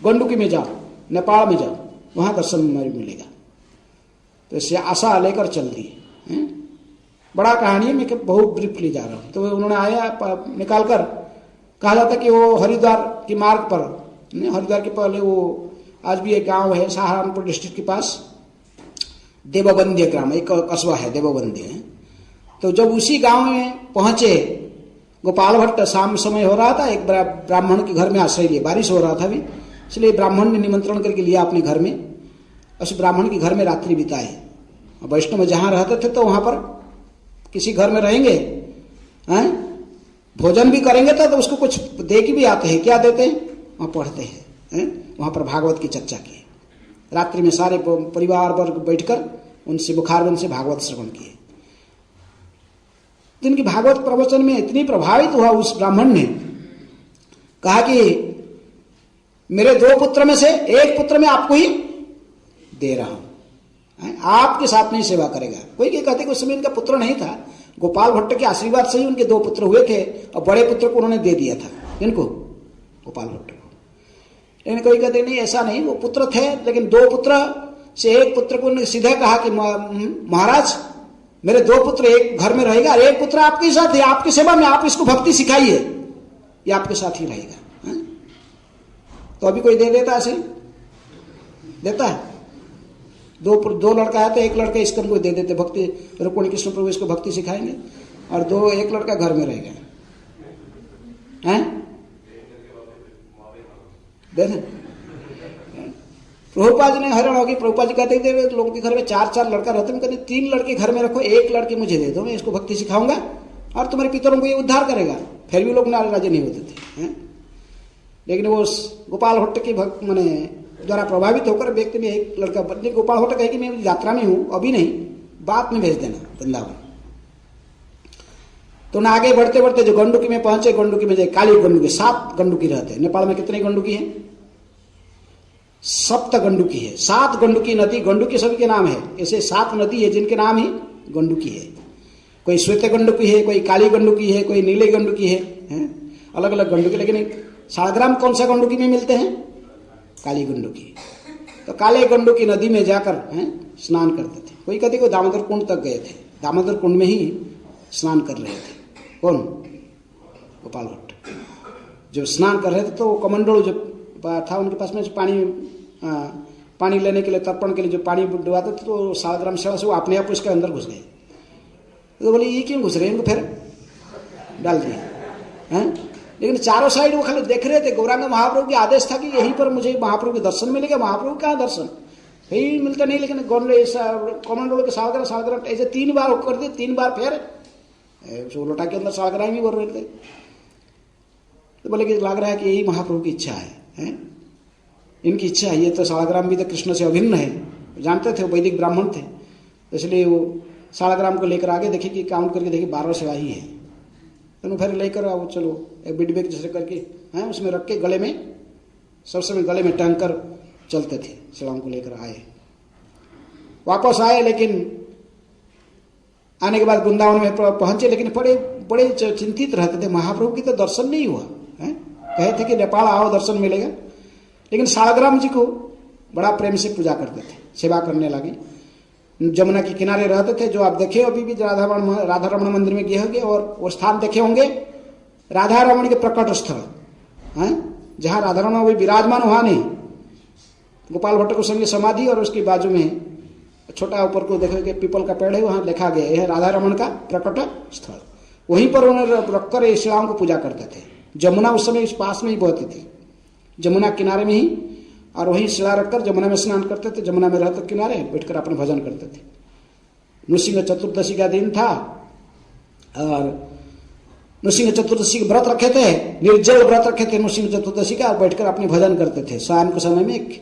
गंडुकी में जाओ, नेपाल में जाओ, वहां दर्शन मिलेगा। तो इससे आशा लेकर चल दिए। बड़ा कहानी है, मैं बहुत ब्रीफली जा रहा हूं। तो उन्होंने आया निकाल कर, कहा जाता कि वो हरिद्वार के मार्ग पर, हरिद्वार के पहले वो आज भी एक गांव है सहारनपुर डिस्ट्रिक्ट के पास, देवबंदी ग्राम, एक कस्बा है देवबंदी है। तो जब उसी गांव में पहुंचे, गोपाल भट्ट, शाम समय हो रहा था, एक ब्राह्मण के घर में आश्रय लिए, बारिश हो रहा था अभी, इसलिए ब्राह्मण ने निमंत्रण करके लिया अपने घर में। उस ब्राह्मण के घर में रात्रि बिताए। वैष्णव जहां रहते थे तो वहां पर किसी घर में रहेंगे, हैं, भोजन भी करेंगे तो उसको कुछ दे के भी आते हैं। क्या देते हैं? वहां पढ़ते हैं, वहां पर भागवत की चर्चा की। रात्रि में सारे परिवार वर्ग बैठकर उनसे बुखारबंद से भागवत श्रवण किए। जिनकी भागवत प्रवचन में इतनी प्रभावित हुआ उस ब्राह्मण ने, कहा कि मेरे 2 पुत्र में से एक पुत्र मैं आपको ही दे रहा हूं, आपके साथ नहीं सेवा करेगा। कोई के कहते कि उस समय इनका पुत्र नहीं था, गोपाल भट्ट के आशीर्वाद से ही उनके 2 पुत्र हुए थे और बड़े पुत्र को उन्होंने दे दिया था। इनको, गोपाल भट्ट को। लेकिन कोई कहते नहीं, ऐसा नहीं, वो पुत्र थे, लेकिन 2 पुत्र से एक पुत्र को उन्होंने सीधा कहा कि महाराज मेरे 2 पुत्र एक घर में रहेगा, एक पुत्र आपके साथ है, आपकी सेवा में, आप इसको भक्ति सिखाइए, ये आपके साथ ही रहेगा। है? तो अभी कोई दे देता, ऐसे देता है? 2 लड़का है तो एक लड़का इसको को दे देते, भक्ति रुक्मिणी कृष्ण प्रभु इसको भक्ति सिखाएंगे, और एक लड़का घर में रहेगा। हैं? दे दें? प्रभुपाद जी ने हैरान होगी। प्रभुपाद जी कहते थे लोगों के घर में 4-4 लड़का रहते हैं, कहते 3 लड़के घर में रखो, एक लड़की मुझे दे दो, मैं इसको भक्ति सिखाऊंगा और तुम्हारे पितरों को ये उद्धार करेगा। फिर भी लोग राजी नहीं होते थे। लेकिन वो गोपाल भट्ट की माने द्वारा प्रभावित होकर व्यक्ति में एक लड़का, गोपाल भट्ट कहे कि मैं यात्रा में हूं, अभी नहीं, बाद में भेज देना वृंदावन। तो ना आगे बढ़ते बढ़ते जो गंडुकी में पहुंचे, गंडुकी में जाए, काली गंडुकी, 7 गंडुकी रहते हैं। नेपाल में कितनी गंडुकी है? 7 गंडुकी है। 7 गंडुकी नदी, गंडुकी सभी के नाम है, ऐसे 7 नदी है जिनके नाम ही गंडुकी है। कोई श्वेत गंडुकी है, कोई काली गंडुकी है, कोई नीले गंडुकी है, अलग अलग गंडुकी। लेकिन सालग्राम कौन सा गंडुकी में मिलते हैं? काली गंडुकी। तो काले गंडुकी नदी में जाकर स्नान करते थे। कोई कहते को दामोदर कुंड तक गए थे, दामोदर कुंड में ही स्नान कर रहे थे। कौन? गोपाल भट्ट। जब स्नान कर रहे थे तो कमंडल जो था उनके पास में पानी लेने के लिए, तर्पण के लिए जो पानी डुबाते थे, तो सालग्राम सेवा से वो अपने आप उसके अंदर घुस गए। तो बोले ये क्यों घुस रहे हैं, इनको फिर डाल दिए। लेकिन चारों साइड वो खाली देख रहे थे। गौरांग महाप्रभु के आदेश था कि यहीं पर मुझे महाप्रभु के दर्शन मिलेगा। महाप्रभु कहाँ दर्शन यही मिलता नहीं, लेकिन कमंडल के सालग्राम ऐसे 3 बार कर दिए, 3 बार फिर लोटा के अंदर सालग्राम ही भर रहे थे। तो बोले कि लग रहा है कि यही महाप्रभु की इच्छा है, इनकी इच्छा है। ये तो सालग्राम भी तो कृष्ण से अभिन्न है, जानते थे, वो वैदिक ब्राह्मण थे, इसलिए वो सालग्राम को लेकर आगे देखे कि काउंट करके देखे 12 सेवा ही है। तो फिर लेकर आओ, चलो एक बिडबेक जैसे करके उसमें रख के गले में, सब समय गले में टांग कर चलते थे। सेवाओं को लेकर आए, वापस आए, लेकिन आने के बाद वृंदावन में पहुंचे, लेकिन बड़े बड़े चिंतित रहते थे। महाप्रभु की तो दर्शन नहीं हुआ है, कहे थे कि नेपाल आओ दर्शन मिलेगा। लेकिन सालग्राम जी को बड़ा प्रेम से पूजा करते थे, सेवा करने लगे। जमुना के किनारे रहते थे, जो आप देखे अभी भी राधा रमण मंदिर में गए होंगे, और वो स्थान देखे होंगे राधा रमण के प्रकट स्थल, जहां राधा रमण वही विराजमान, वहां नहीं, गोपाल भट्ट को संगे समाधि, और उसके बाजू में छोटा ऊपर को देखोगे पीपल का पेड़ है, वहां लिखा गया है राधा रमण का प्रकट स्थल। वहीं पर उन्होंने रखकर इस शिलाओं को पूजा करते थे। जमुना उस समय इस पास में ही बहती थी, जमुना किनारे में ही, और वहीं शिला रखकर जमुना में स्नान करते थे। जमुना में रहकर किनारे बैठकर अपने भजन करते थे। नृसिंह चतुर्दशी का दिन था, और नृसिंह चतुर्दशी के व्रत रखे थे, निर्जल व्रत रखे थे नृसिंह चतुर्दशी का, और बैठकर अपने भजन करते थे। शाम के समय में एक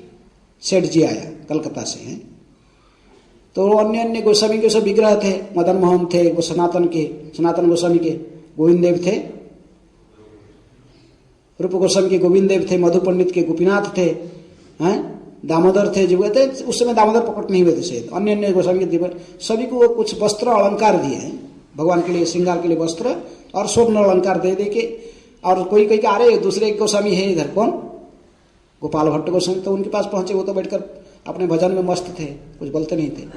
सेठ जी आया कलकत्ता से, तो अन्य अन्य गोस्वामी के सब विग्रह थे। मदन मोहन थे, वो सनातन गोस्वामी के गोविंद देव थे, रूप गोस्वामी के गोविंद देव थे, मधु पंडित के गोपीनाथ थे, दामोदर थे, जो थे उस समय दामोदर प्रकट नहीं हुए थे शायद, अन्य अन्य गोस्वामी के सभी को कुछ वस्त्र अलंकार दिए हैं भगवान के लिए, श्रृंगार के लिए वस्त्र और स्वर्ण अलंकार दे के। और कोई कोई आ रहे दूसरे गोस्वामी है इधर, कौन? गोपाल भट्ट गोस्वामी। तो उनके पास पहुंचे, वो तो बैठकर अपने भजन में मस्त थे, कुछ बोलते नहीं थे।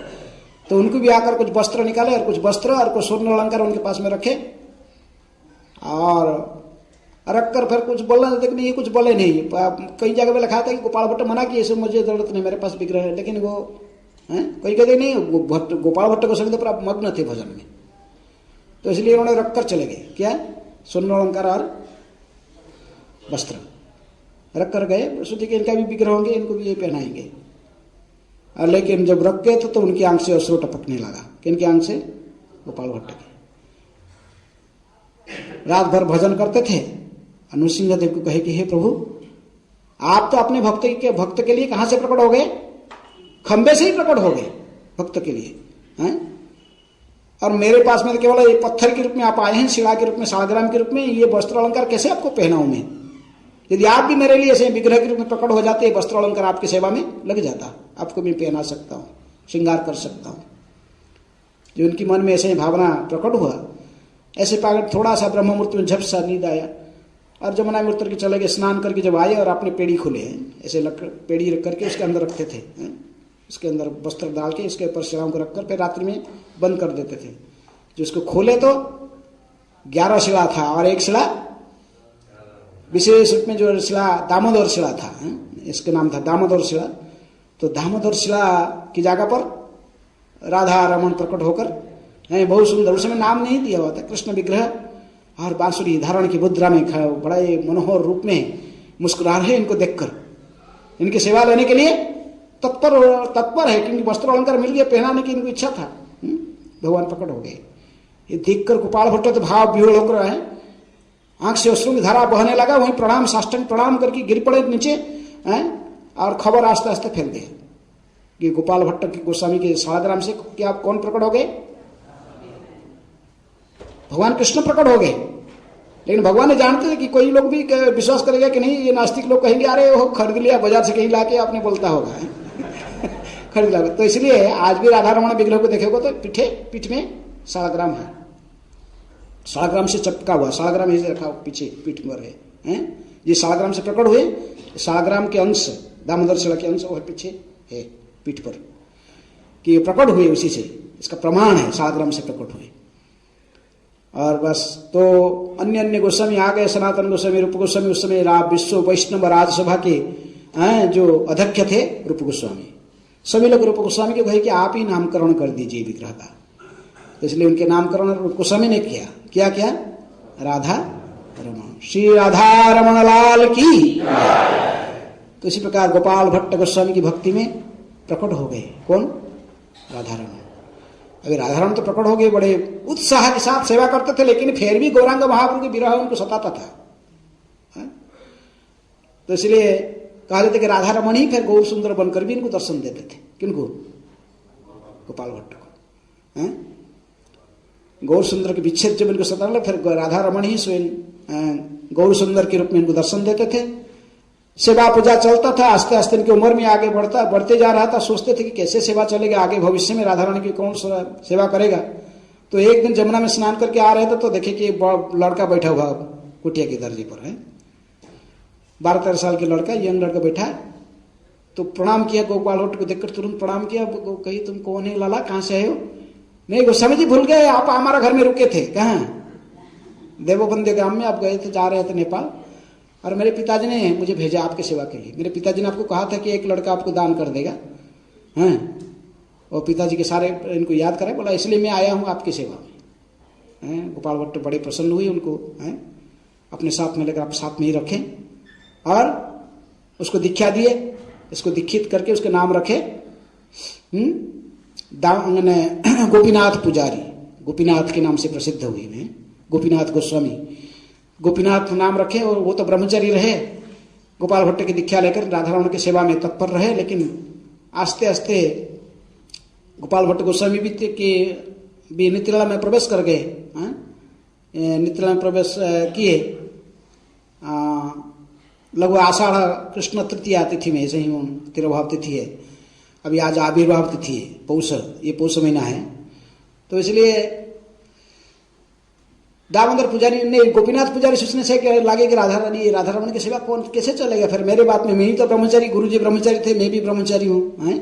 तो उनको भी आकर कुछ वस्त्र निकाले, और कुछ वस्त्र और कुछ स्वर्ण अलंकार उनके पास में रखे, और रख कर फिर कुछ बोलना, लेकिन ये कुछ बोले नहीं। कई जगह पे लिखा था कि गोपाल भट्ट मना किए, इसमें मुझे जरूरत नहीं, मेरे पास विग्रह है। लेकिन वो कोई कहते नहीं, गोपाल भट्ट गोस्वामी तो पूरा मग्न थे भजन में। तो इसलिए उन्होंने रखकर चले गए। क्या? स्वर्ण अलंकार और वस्त्र रख कर गए। सोचे कि इनका भी विग्रह होंगे, इनको भी ये पहनाएंगे। और लेकिन जब रख गए तो उनकी आंख से अश्रु टपकने लगा। किनकी आंख से? गोपाल भट्ट की। रात भर भजन करते थे। नृसिंह देव को कहे कि हे प्रभु, आप तो अपने भक्त के लिए कहां से प्रकट हो गए? खंबे से ही प्रकट हो गए भक्त के लिए, हैं? और मेरे पास में तो केवल ये पत्थर के रूप में आप आए हैं, शिला के रूप में, शालग्राम के रूप में। ये वस्त्र अलंकार कैसे आपको पहनाऊं मैं? यदि आप भी मेरे लिए ऐसे विग्रह के रूप में प्रकट हो जाते, वस्त्र अलंकार आपकी सेवा में लग जाता, आपको भी पहना सकता हूं, श्रृंगार कर सकता हूं। जो उनकी मन में ऐसे भावना प्रकट हुआ, ऐसे पागल थोड़ा सा ब्रह्म मुहूर्त में झप सा नींद आया और जमुना में उतर के चले गए। स्नान करके जब आए और अपने पेड़ी खोले हैं, ऐसे पेड़ी रख करके उसके अंदर रखते थे, उसके अंदर वस्त्र डाल के इसके ऊपर शिलाओं को रखकर फिर रात्रि में बंद कर देते थे। जो उसको खोले तो 11 शिला था और एक शिला विशेष रूप में जो शिला दामोदर शिला था, इसके नाम था दामोदर शिला। तो दामोदर शिला की जगह पर राधा रमन प्रकट होकर बहुत सुंदर, उस समय नाम नहीं दिया हुआ था, कृष्ण विग्रह और बांसुरी धारण की मुद्रा में बड़े मनोहर रूप में मुस्कुरा रहे। इनको देखकर इनकी सेवा लेने के लिए तत्पर है, क्योंकि वस्त्र अलंकार मिल गया, पहनाने की इनको इच्छा था। भगवान प्रकट हो गए। ये देखकर गोपाल भट्ट तो भाव विह्वल होकर रहे, आंख से अश्रु की धारा बहने लगा। वहीं प्रणाम, साष्टांग प्रणाम करके गिर पड़े नीचे, और खबर आस्ते आस्ते फैल गई कि गोपाल भट्ट के गोस्वामी के शालग्राम से क्या कौन प्रकट हो गए? भगवान कृष्ण प्रकट हो गए। लेकिन भगवान ने जानते थे कि कोई लोग भी विश्वास करेगा कि नहीं, ये नास्तिक लोग कहेंगे अरे वो खरीद लिया बाजार से कहीं लाके आपने बोलता होगा खरीद लिया। तो इसलिए आज भी राधा रमण विग्रह को देखेगा तो पीठ में शालग्राम है, शालग्राम से चपका हुआ, शालग्राम ही रखा पीछे पीठ पर है। ये शालग्राम से प्रकट हुए, शालग्राम के अंश, दामोदर शिला के अंश वो पीछे है पीठ पर, कि प्रकट हुए उसी से, इसका प्रमाण है शालग्राम से प्रकट हुए। और बस तो अन्य अन्य गोस्वामी आ गए, सनातन गोस्वामी, रूप गोस्वामी, उस समय विश्व वैष्णव राजसभा के जो अध्यक्ष थे रूप गोस्वामी, सभी लोग रूप गोस्वामी को कहे कि आप ही नामकरण कर दीजिए विग्रह का। तो इसलिए उनके नामकरण रूप गोस्वामी ने किया। क्या क्या? राधा रमण, श्री राधा रमण लाल की। तो इसी प्रकार गोपाल भट्ट गोस्वामी की भक्ति में प्रकट हो गए। कौन? राधा रमण। अभी राधारमण तो प्रकट हो गए, बड़े उत्साह के साथ सेवा करते थे, लेकिन फिर भी गौरांग महाप्रभु की विरह उनको सताता था। तो इसलिए कहा जाता कि राधा रमण ही फिर गौर सुंदर बनकर भी इनको दर्शन देते थे। किनको? गोपाल भट्ट को। गौर सुंदर के विच्छेद जब इनको सताने लगा, फिर राधा रमण ही स्वयं गौर सुंदर के रूप में इनको दर्शन देते थे। सेवा पूजा चलता था, आस्ते आस्ते इनकी उम्र में आगे बढ़ते जा रहा था। सोचते थे कि कैसे सेवा चलेगा आगे, भविष्य में राधा रानी की कौन सेवा करेगा। तो एक दिन जमुना में स्नान करके आ रहे थे तो देखे कि लड़का बैठा हुआ कुटिया की दर्जी पर है, 12-13 साल के लड़का, यंग लड़का बैठा। तो प्रणाम किया गोपाल भट्ट को देखकर, तुरंत प्रणाम किया। कही तुम कौन है लाला, कहाँ से आए हो? नहीं गोस्वामी जी भूल गए, आप हमारा घर में रुके थे। कहाँ? देवोबंदे ग्राम में आप गए थे, जा रहे थे नेपाल, और मेरे पिताजी ने मुझे भेजा आपकी सेवा के लिए। मेरे पिताजी ने आपको कहा था कि एक लड़का आपको दान कर देगा, हैं? और पिताजी के सारे इनको याद करें, बोला इसलिए मैं आया हूँ आपकी सेवा में। गोपाल भट्ट बड़े प्रसन्न हुए, उनको अपने साथ में लेकर आप साथ में ही रखें और उसको दीक्षा दिए। इसको दीक्षित करके उसके नाम रखे गोपीनाथ पुजारी, गोपीनाथ के नाम से प्रसिद्ध हुए हैं गोपीनाथ गोस्वामी। गोपीनाथ नाम रखे और वो तो ब्रह्मचारी रहे, गोपाल भट्ट की दीक्षा लेकर राधा रमण की सेवा में तत्पर रहे। लेकिन आस्ते आस्ते गोपाल भट्ट गोस्वामी भी नित्यला में प्रवेश कर गए। नित्यला में प्रवेश किए लगभग आषाढ़ कृष्ण तृतीया तिथि में, ऐसे ही तिरुभाव तिथि है। अभी आज आविर्भाव तिथि है, पौष, ये पौष महीना है। तो इसलिए दामोदर पुजारी ने, गोपीनाथ पुजारी सोचने से लागे कि राधा रमण की सेवा कौन कैसे चलेगा। फिर मेरे बात में, मैं ही तो ब्रह्मचारी, गुरुजी ब्रह्मचारी थे, मैं भी ब्रह्मचारी हूँ।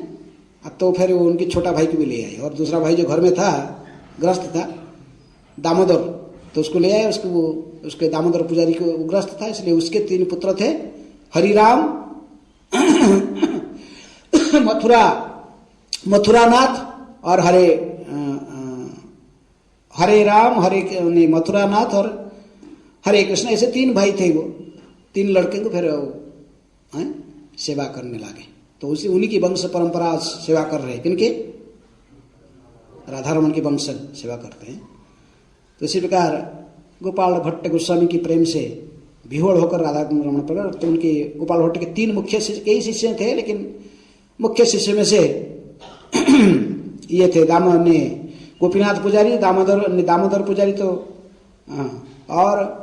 तो फिर वो उनके छोटा भाई को भी ले आए, और दूसरा भाई जो घर में था, ग्रस्त था, दामोदर, तो उसको ले आए। उसके दामोदर पुजारी को ग्रस्त था, इसलिए उसके 3 पुत्र थे, हरिराम, मथुरानाथ और हरे राम हरे मथुरा नाथ और हरे कृष्ण, ऐसे 3 भाई थे वो, 3 लड़के को फिर सेवा करने लगे। तो उसी उन्हीं की वंश परंपरा सेवा कर रहे हैं। किनके? राधा रमन की वंश सेवा करते हैं। तो इसी प्रकार गोपाल भट्ट गोस्वामी की प्रेम से विहोड़ होकर राधा रमन पर, तो उनके गोपाल भट्ट के 3 मुख्य शिष्य, कई शिष्य थे लेकिन मुख्य शिष्य में से ये थे गोपीनाथ पुजारी, दामोदर पुजारी तो और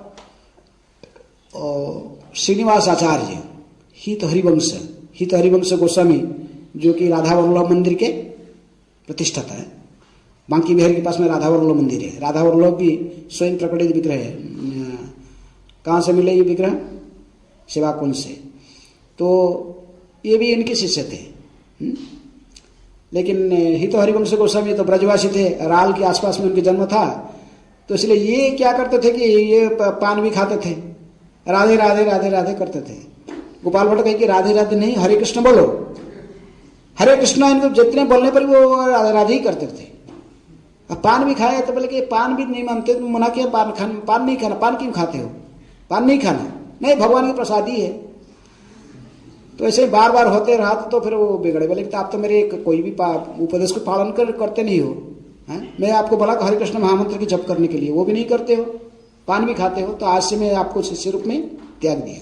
श्रीनिवास आचार्य, हित हरिवंश गोस्वामी, जो कि राधा वल्लभ मंदिर के प्रतिष्ठाता है। बांकी बिहार के पास में राधा वल्लभ मंदिर है। राधा वल्लभ भी स्वयं प्रकटित विग्रह है। कहाँ से मिले ये विग्रह? सेवाकुंज से। तो ये भी इनके शिष्य थे। लेकिन हित हरिवंश गोस्वामी तो ब्रजवासी थे, राल के आसपास में उनके जन्म था। तो इसलिए ये क्या करते थे कि ये पान भी खाते थे, राधे राधे राधे राधे करते थे। गोपाल भट्ट कहे कि राधे राधे नहीं, हरे कृष्ण बोलो, हरे कृष्ण। इनको जितने बोलने पर वो राधे राधे ही करते थे। अब पान भी खाए तो बोले कि पान भी नहीं मानते, तो मना किया पान नहीं खाना। पान क्यों खाते हो? पान नहीं खाना, नहीं भगवान की प्रसादी है। तो ऐसे ही बार बार होते रहा तो फिर वो बिगड़े। बोले कि आप तो मेरे कोई भी उपदेश को पालन करते नहीं हो। मैं आपको बोला कि हरे कृष्ण महामंत्र की जप करने के लिए, वो भी नहीं करते हो, पान भी खाते हो, तो आज से मैं आपको शिष्य रूप में त्याग दिया।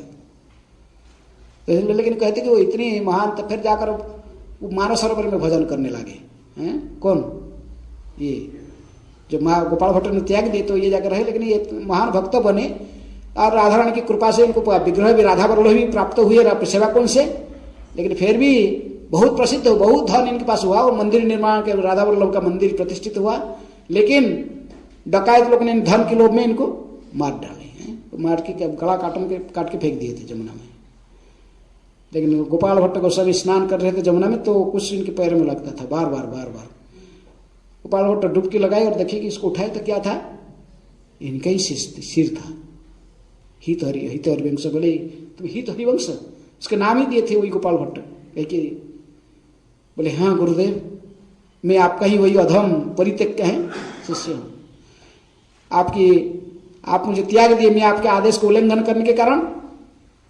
तो लेकिन कहते कि वो इतनी महान, तो फिर जाकर वो मानस सरोवर में भजन करने लगे। कौन? ये जब गोपाल भट्ट ने त्याग दिए तो ये जाकर रहे, लेकिन ये महान भक्त बने और राधा रानी की कृपा से इनको विग्रह भी राधा वल्लभ भी प्राप्त हुए सेवाकुंज से। लेकिन फिर भी बहुत प्रसिद्ध हो, बहुत धन इनके पास हुआ और मंदिर निर्माण के राधा वल्लभ का मंदिर प्रतिष्ठित हुआ। लेकिन डकायत लोग ने धन के लोभ में इनको मार डाले, मार के गला काट के फेंक दिए थे जमुना में। लेकिन गोपाल भट्ट गोस्वामी स्नान कर रहे थे जमुना में, तो कुछ इनके पैर में लगता था बार बार। गोपाल भट्ट डुबकी लगाई और देखी कि इसको उठाए तो क्या था? इनका ही सिर था। हित हरिवंश। बोले तुम हित हरिवंश, उसके नाम ही दिए थे वही गोपाल भट्ट। कहे बोले हाँ गुरुदेव, मैं आपका ही वही अधम परित्यक्त है शिष्य हूं। आप मुझे त्याग दिए, मैं आपके आदेश को उल्लंघन करने के कारण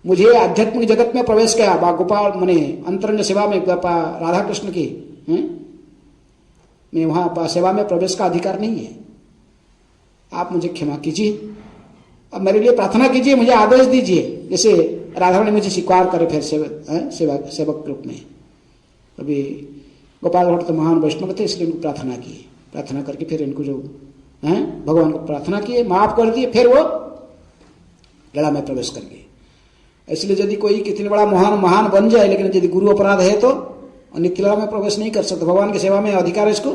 मुझे आध्यात्मिक जगत में प्रवेश किया, गोपाल मने अंतरंग सेवा में राधा कृष्ण की मैं वहां सेवा में प्रवेश का अधिकार नहीं है। आप मुझे क्षमा कीजिए, अब मेरे लिए प्रार्थना कीजिए, मुझे आदेश दीजिए, जैसे राधा ने मुझे स्वीकार करे फिर सेवक रूप में। अभी गोपाल भट्ट तो महान वैष्णव थे, इसलिए उनको प्रार्थना किए। प्रार्थना करके फिर इनको जो भगवान को प्रार्थना किए, माफ कर दिए, फिर वो लड़ा में प्रवेश कर गए। इसलिए यदि कोई कितने बड़ा महान बन जाए, लेकिन यदि गुरु अपराध है तो नित्य लड़ा में प्रवेश नहीं कर सकता, भगवान की सेवा में अधिकार इसको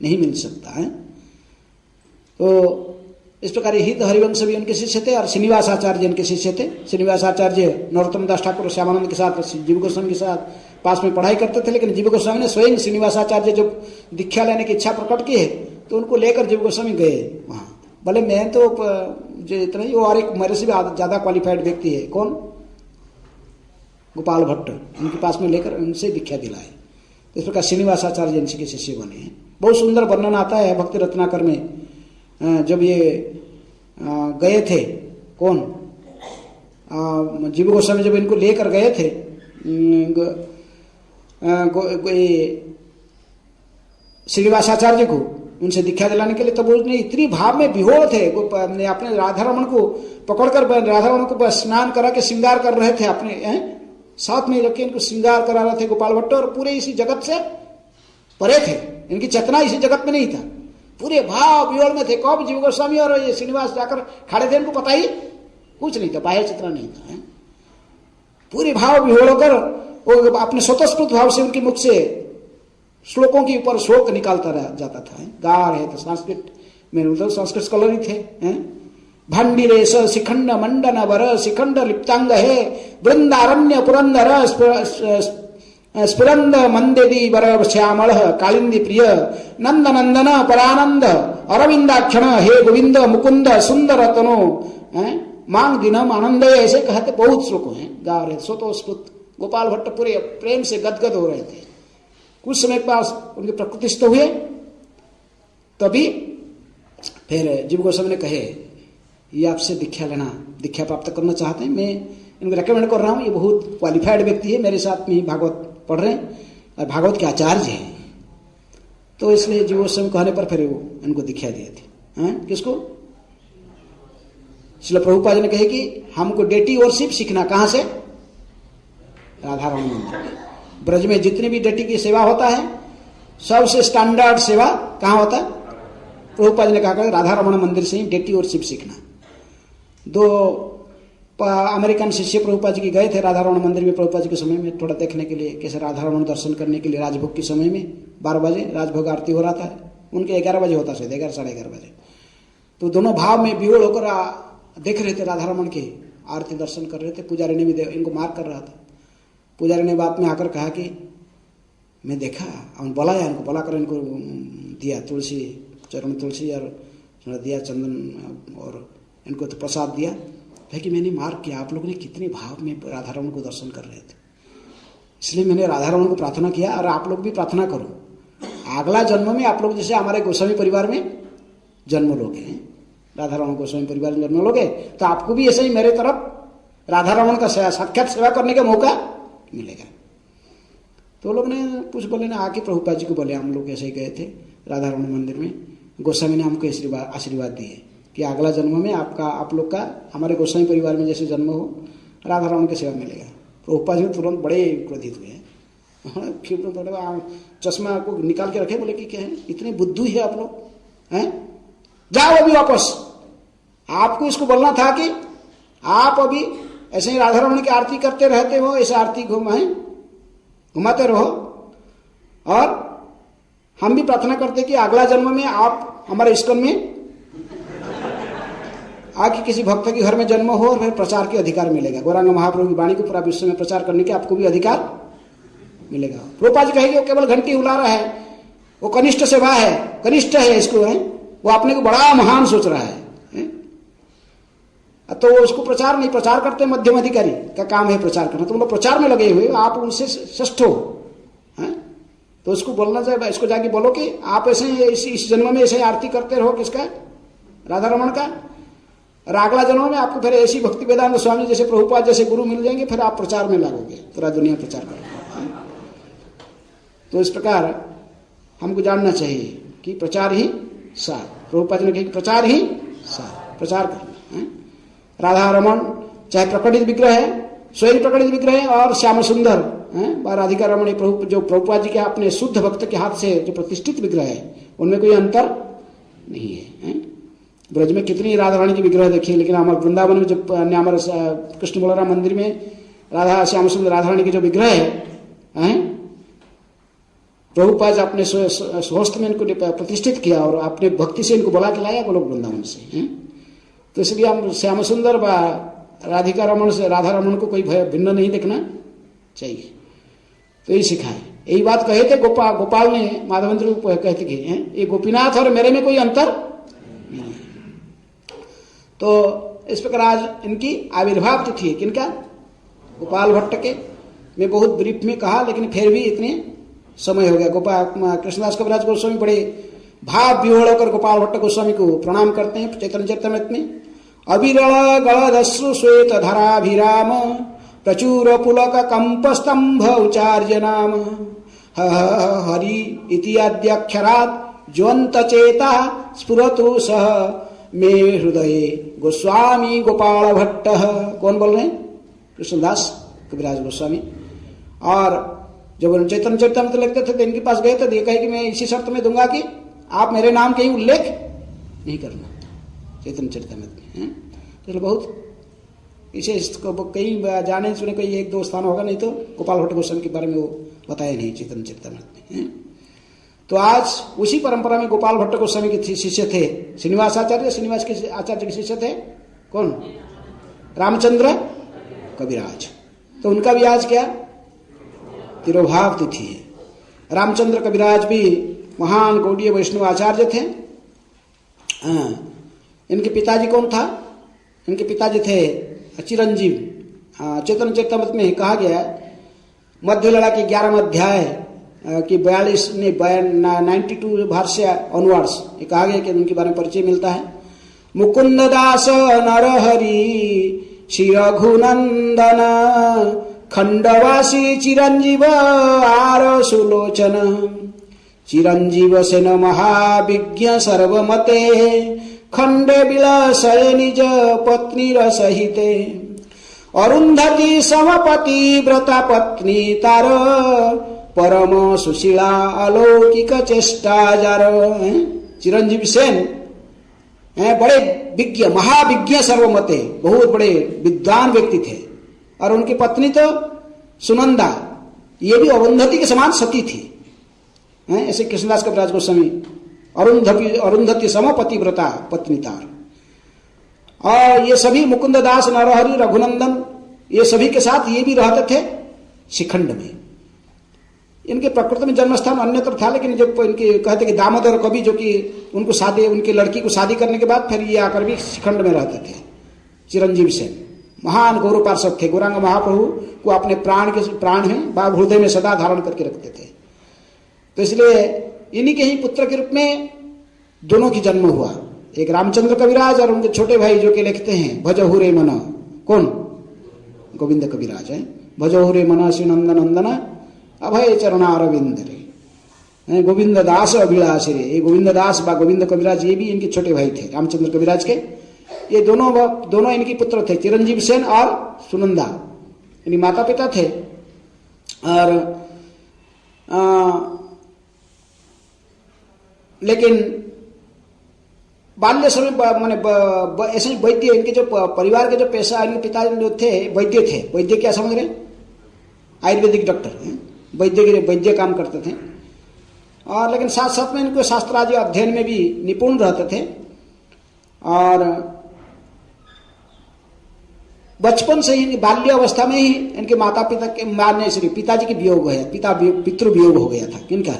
नहीं मिल सकता है। तो इस प्रकार हित हरिवंश भी उनके शिष्य थे और श्रीनिवास आचार्य इनके शिष्य थे। श्रीनिवास आचार्य नरोत्तम दास ठाकुर और श्यामानंद के साथ, जीव गोस्वामी के साथ पास में पढ़ाई करते थे। लेकिन जीव गोस्वामी ने स्वयं श्रीनिवास आचार्य जब दीक्षा लेने की इच्छा प्रकट की है तो उनको लेकर जीव गोस्वामी गए वहां। बोले मैं तो जो इतना ही, और एक मेरे से भी ज्यादा क्वालिफाइड व्यक्ति है, कौन? गोपाल भट्ट, उनके पास में लेकर उनसे दीक्षा दिलाए। इस प्रकार श्रीनिवास आचार्य इनके शिष्य बने हैं। बहुत सुंदर वर्णन आता है भक्ति रत्नाकर में। जब ये गए थे, कौन? जीव गोस्वामी जब इनको लेकर गए थे श्रीनिवास आचार्य को उनसे दीक्षा दिलाने के लिए, तब उसने इतनी भाव में विहोर थे, अपने राधा रमन को पकड़कर राधा रमन को स्नान करा के श्रृंगार कर रहे थे, अपने साथ में रखे इनको श्रृंगार करा रहे थे गोपाल भट्ट। और पूरे इसी जगत से परे थे, इनकी चेतना इसी जगत में नहीं था, पूरे भाव विहोर में थे। कब जीव गोस्वामी और ये श्रीनिवास जाकर खड़े थे, इनको पता ही कुछ नहीं था, बाह्य चेतना नहीं था। पूरे भाव विहोर होकर वो अपने स्वतःस्फूर्त भाव से उनके मुख से श्लोकों के ऊपर श्लोक निकालता जाता था। गा रहे थे संस्कृत में, उधर संस्कृत स्कॉलर ही थे। भंडिरेश शिखंड मंडन वर शिखंड लिप्तांग है वृंदारण्य पुरंदर स्फुरंद मंदेदी वर श्यामल कालिंदी प्रिय नंद नंदन परानंद अरविंदाक्षण हे गोविंद मुकुंद सुंदर तनो मांग दिनम आनंद, ऐसे कहते बहुत श्लोक हैं, गा रहे। स्वतःस्फूर्त गोपाल भट्ट पूरे प्रेम से गदगद हो रहे थे। कुछ समय के पास उनके प्रकृतिस्थ हुए, तभी फिर जीव गोस्वामी ने कहे ये आपसे दीक्षा प्राप्त करना चाहते हैं, मैं इनको रेकमेंड कर रहा हूँ, ये बहुत क्वालिफाइड व्यक्ति है, मेरे साथ में ही भागवत पढ़ रहे हैं और भागवत के आचार्य हैं। तो इसलिए जीव गोस्वामी कहने पर फिर वो इनको दीक्षा दिए थे। किसको? श्रील प्रभुपाद जी ने कहे कि हमको डेटी वर्शिप सीखना। कहाँ से? राधा रमण मंदिर में। ब्रज में जितनी भी डेटी की सेवा होता है सबसे स्टैंडर्ड सेवा कहाँ होता है? प्रभुपाद जी ने कहा राधा रमण मंदिर से ही डेटी वर्शिप सीखना। 2 अमेरिकन शिष्य प्रभुपाद जी के गए थे राधा रमण मंदिर में प्रभुपाद जी के समय में, थोड़ा देखने के लिए, कैसे राधा रमण दर्शन करने के लिए। राजभोग के समय में 12 बजे राजभोग आरती हो रहा था, उनके 11 बजे होता शायद, 11 साढ़े 11 बजे। तो दोनों भाव में विवल होकर देख रहे थे राधा रमण के आरती दर्शन कर रहे थे। पुजारी ने भी इनको मार कर रहा था। पुजारी ने बात में आकर कहा कि मैं देखा, और बुलाया इनको, बुलाकर इनको दिया तुलसी, चरण तुलसी और दिया चंदन, और इनको तो प्रसाद दिया। है कि मैंने मार किया, आप लोगों ने कितने भाव में राधा रमण को दर्शन कर रहे थे, इसलिए मैंने राधा रमण को प्रार्थना किया, और आप लोग भी प्रार्थना करो अगला जन्म में आप लोग जैसे हमारे गोस्वामी परिवार में जन्म लोगे, राधा रमण गोस्वामी परिवार में जन्म लोगे, तो आपको भी ऐसे ही मेरे तरफ राधा रमण का साक्षात सेवा करने का मौका मिलेगा। तो लोग ने कुछ बोले ना, आके प्रभुपाद जी को बोले हम लोग ऐसे ही गए थे राधा रमण मंदिर में, गोस्वामी ने हमको आशीर्वाद दिए कि अगला जन्म में आप लोग का हमारे गोस्वामी परिवार में जैसे जन्म हो, राधा रमण की सेवा मिलेगा। प्रभुपाद जी तुरंत बड़े क्रोधित हुए, फिर चश्मा को निकाल के रखे, बोले कि क्या है, इतने बुद्धू है आप लोग हैं, जाओ अभी वापस। आपको इसको बोलना था कि आप अभी ऐसे ही राधा रमण की आरती करते रहते हो, ऐसे आरती घुमाते रहो, और हम भी प्रार्थना करते कि अगला जन्म में आप हमारे इस्कॉन में आके किसी भक्त के घर में जन्म हो, और फिर प्रचार के अधिकार मिलेगा। गौरांग महाप्रभु की वाणी को पूरा विश्व में प्रचार करने के आपको भी अधिकार मिलेगा। प्रभुपाद जी कहेंगे वो केवल घंटी उला रहा है, वो कनिष्ठ सेवा है, कनिष्ठ है, इसको है वो अपने को बड़ा महान सोच रहा है, तो उसको प्रचार नहीं, प्रचार करते मध्यम अधिकारी का काम है प्रचार करना। तुम लोग प्रचार में लगे हुए, आप उनसे श्रेष्ठ हो, तो उसको बोलना चाहिए, इसको जाके बोलो कि आप ऐसे इस जन्म में ऐसे आरती करते रहो, किसका? राधा रमण का, और अगला जन्म में आपको फिर ऐसी भक्ति वेदांत स्वामी जैसे प्रभुपाद जैसे गुरु मिल जाएंगे, फिर आप प्रचार में लगोगे, पूरा दुनिया प्रचार करोगे। तो इस प्रकार हमको जानना चाहिए कि प्रचार ही सार, प्रभुपाद ने कहा प्रचार ही सार, प्रचार करना। राधा रमण चाहे प्रकटित विग्रह है, स्वयं प्रकटित विग्रह है, और श्याम सुंदर राधिका रमण जो प्रभुपाद जी के अपने शुद्ध भक्त के हाथ से जो प्रतिष्ठित विग्रह है, उनमें कोई अंतर नहीं है। ब्रज में कितनी राधा रानी की विग्रह देखिए, लेकिन हमारे वृंदावन में जब हमारे कृष्ण बलराम मंदिर में राधा श्याम सुंदर राधा रानी के जो विग्रह है, प्रभुपाद अपने स्वहस्त में इनको प्रतिष्ठित किया और अपने भक्ति से इनको बुला के लाया गोलोक वृंदावन से। तो इसलिए हम श्याम सुंदर व राधिका रमण से राधा रमण को कोई भिन्न नहीं देखना चाहिए। तो यही सिखाए, यही बात कहे थे गोपाल ने माधवेंद्र को कहते कि ये गोपीनाथ और मेरे में कोई अंतर नहीं है। तो इस प्रकार आज इनकी आविर्भाव तिथि है, किनका? गोपाल भट्ट के। मैं बहुत ब्रीफ में कहा, लेकिन फिर भी इतने समय हो गया। गोपाल कृष्णदास कविराज गोस्वामी बड़े भाव विह्वल होकर गोपाल भट्ट गोस्वामी को प्रणाम करते हैं चैतन्य चरितमृत में। अविरल गलदश्रु श्वेत धराभिराम प्रचुर पुलक कंप स्तंभ उचार्य नाम हरि इत्याद्यक्षरात् ज्वंत चेता स्फुरतु सह मे हृदय गोस्वामी गोपाल भट्ट। कौन बोल रहे हैं? कृष्णदास कविराज गोस्वामी। और जब चैतन्य चरितमृत लिखते थे तो इनके पास गए तो देखा कि मैं इसी शर्त में दूंगा कि आप मेरे नाम के ही उल्लेख नहीं करना चैतन्य चरितमृत में। तो बहुत इसे कई जाने सुने कोई एक दो स्थान होगा, नहीं तो गोपाल भट्ट गोस्वामी के बारे में वो बताया नहीं चैतन्य चरितमृत में। तो आज उसी परंपरा में गोपाल भट्ट गोस्वामी के शिष्य थे श्रीनिवास आचार्य। श्रीनिवास के आचार्य के शिष्य थे कौन? रामचंद्र कविराज। तो उनका भी आज क्या तिरोभाव तिथि है। रामचंद्र कविराज भी महान गौड़ीय वैष्णव आचार्य थे। इनके पिताजी कौन था? इनके पिताजी थे चिरंजीव। चैतन्य चरितमृत में कहा गया मध्य लड़ा के 11वां अध्याय कि 42 ने 92 भाष्य ऑनवर्ड्स ये कहा गया कि उनके बारे में परिचय मिलता है। मुकुंद दास नरहरि श्री रघुनंदन खंडवासी चिरंजीव आर सुलोचन चिरंजीव सेन महाविज्ञ सर्वमते खंडे विलसय निज पत्नी सहिते अरुंधति समपति व्रता पत्नी तार परम सुशीला अलौकिक चेष्टा जार। चिरंजीव सेन बड़े विज्ञ महाविज्ञ सर्वमते बहुत बड़े विद्वान व्यक्ति थे और उनकी पत्नी तो सुनंदा ये भी अरुंधति के समान सती थी। ऐसे कृष्णदास कविराज गोस्वामी अरुंधति समपति व्रता पत्नी तार। और ये सभी मुकुंद दास नरहरि रघुनंदन ये सभी के साथ ये भी रहते थे शिखंड में। इनके प्रकृति में जन्मस्थान अन्यत्र था, लेकिन जब इनके कहते कि दामोदर कवि जो कि उनको शादी उनकी लड़की को शादी करने के बाद फिर ये आकर भी शिखंड में रहते थे। चिरंजीव सेन महान गौरव पार्षद थे, गौरांग महाप्रभु को अपने प्राण में बाब हृदय में सदा धारण करके रखते थे। तो इसलिए इन्हीं के ही पुत्र के रूप में दोनों की जन्म हुआ, एक रामचंद्र कविराज और उनके छोटे भाई जो कि लिखते हैं भजहु रे मन, कौन? गोविंद कविराज है। भजहु रे मन श्रीनंदन नंदन अभय चरणारविंद रे गोविंद दास अभिलाष रे। ये गोविंद दास बा गोविंद कविराज ये भी इनके छोटे भाई थे रामचंद्र कविराज के। ये दोनों इनके पुत्र थे, चिरंजीव सेन और सुनंदा इनके माता पिता थे। और लेकिन बाल्य समय माने ऐसे वैद्य इनके जो परिवार के जो पेशा इनके पिता जो थे वैद्य थे। वैद्य क्या समझ रहे? आयुर्वेदिक डॉक्टर, वैद्य काम करते थे। और लेकिन साथ साथ में इनको शास्त्रादि अध्ययन में भी निपुण रहते थे। और बचपन से ही बाल्य अवस्था में ही इनके माता पिता के मारने से पिताजी की वियोग है, पितृ वियोग हो गया था। किनका?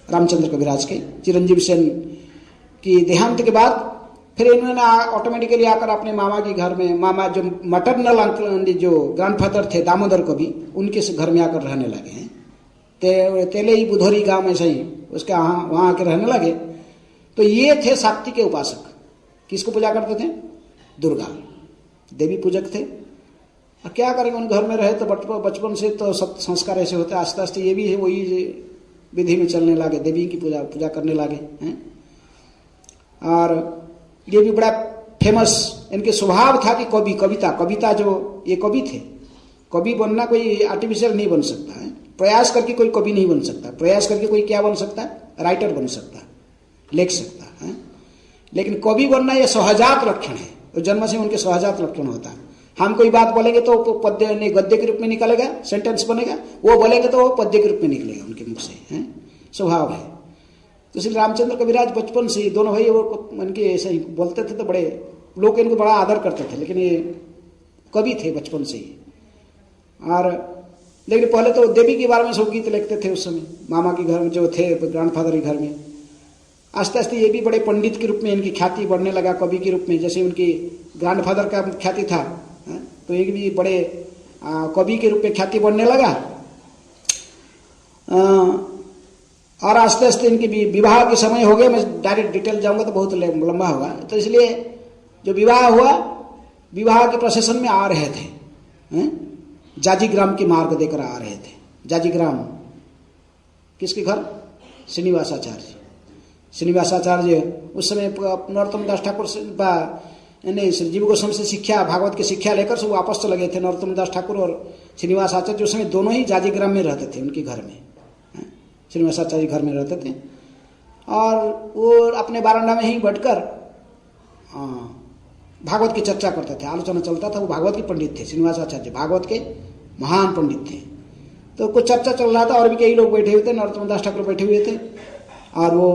रामचंद्र कविराज के। चिरंजीव सेन की देहांत के बाद फिर इन्होंने ऑटोमेटिकली आकर अपने मामा के घर में, मामा जो मटरनल अंकल जो ग्रैंडफादर थे दामोदर कवि, उनके घर में आकर रहने लगे हैं। तेले ही बुधोरी गांव में सही उसके वहां आकर रहने लगे। तो ये थे शक्ति के उपासक। किसको पूजा करते थे? दुर्गा देवी पूजक थे। और क्या करेंगे, उन घर में रहे तो बचपन से तो सब संस्कार ऐसे होते, आस्ते आस्ते ये भी है वही विधि में चलने लगे, देवी की पूजा करने लगे हैं। और ये भी बड़ा फेमस इनके स्वभाव था कि कविता जो ये कवि थे। कवि बनना कोई आर्टिफिशियल नहीं बन सकता है, प्रयास करके कोई कवि नहीं बन सकता। प्रयास करके कोई क्या बन सकता है? राइटर बन सकता है, लिख सकता है। लेकिन कवि बनना यह सहजात लक्षण है, तो जन्म से उनके सहजात लक्षण होता है। हम कोई बात बोलेंगे तो पद्य नहीं गद्य के रूप में निकलेगा, सेंटेंस बनेगा। वो बोलेंगे तो वो पद्य के रूप में निकलेगा उनके मुख से, स्वभाव है। तो इसलिए रामचंद्र कविराज बचपन से दोनों भाई वो उनके ऐसे ही बोलते थे तो बड़े लोग इनको बड़ा आदर करते थे। लेकिन ये कवि थे बचपन से ही। और लेकिन पहले तो देवी के बारे में सब गीत लिखते थे उस समय, मामा के घर में जो थे ग्रैंडफादर के घर में। आस्ते आस्ते ये भी बड़े पंडित के रूप में इनकी ख्याति बढ़ने लगा, कवि के रूप में। जैसे उनकी ग्रैंडफादर का ख्याति था, तो एक भी बड़े कवि के रूप में ख्याति बढ़ने लगा। और आस्ते आस्ते इनकी विवाह के समय हो गए। मैं डायरेक्ट डिटेल जाऊंगा तो बहुत लंबा होगा, तो इसलिए जो विवाह हुआ, विवाह के प्रोसेशन में आ रहे थे, जाजीग्राम के मार्ग देकर आ रहे थे। जाजीग्राम किसके घर? श्रीनिवासाचार्य। श्रीनिवासाचार्य उस समय नरोत्तम दास ठाकुर श्री जीव गोस्वामी से शिक्षा, भागवत की शिक्षा लेकर सब वापस चले गए थे। नरोत्तम दास ठाकुर और श्रीनिवासाचार्य उस समय दोनों ही जाजीग्राम में रहते थे, उनके घर में। श्रीनिवासाचार्य घर में रहते थे और वो अपने बारांडा में ही बैठकर भागवत की चर्चा करते थे, आलोचना चलता था। वो भागवत के पंडित थे, श्रीनिवासाचार्य भागवत के महान पंडित थे। तो कुछ चर्चा चल रहा था और भी कई लोग बैठे हुए थे, नरोत्तम दास ठाकुर बैठे हुए थे। और वो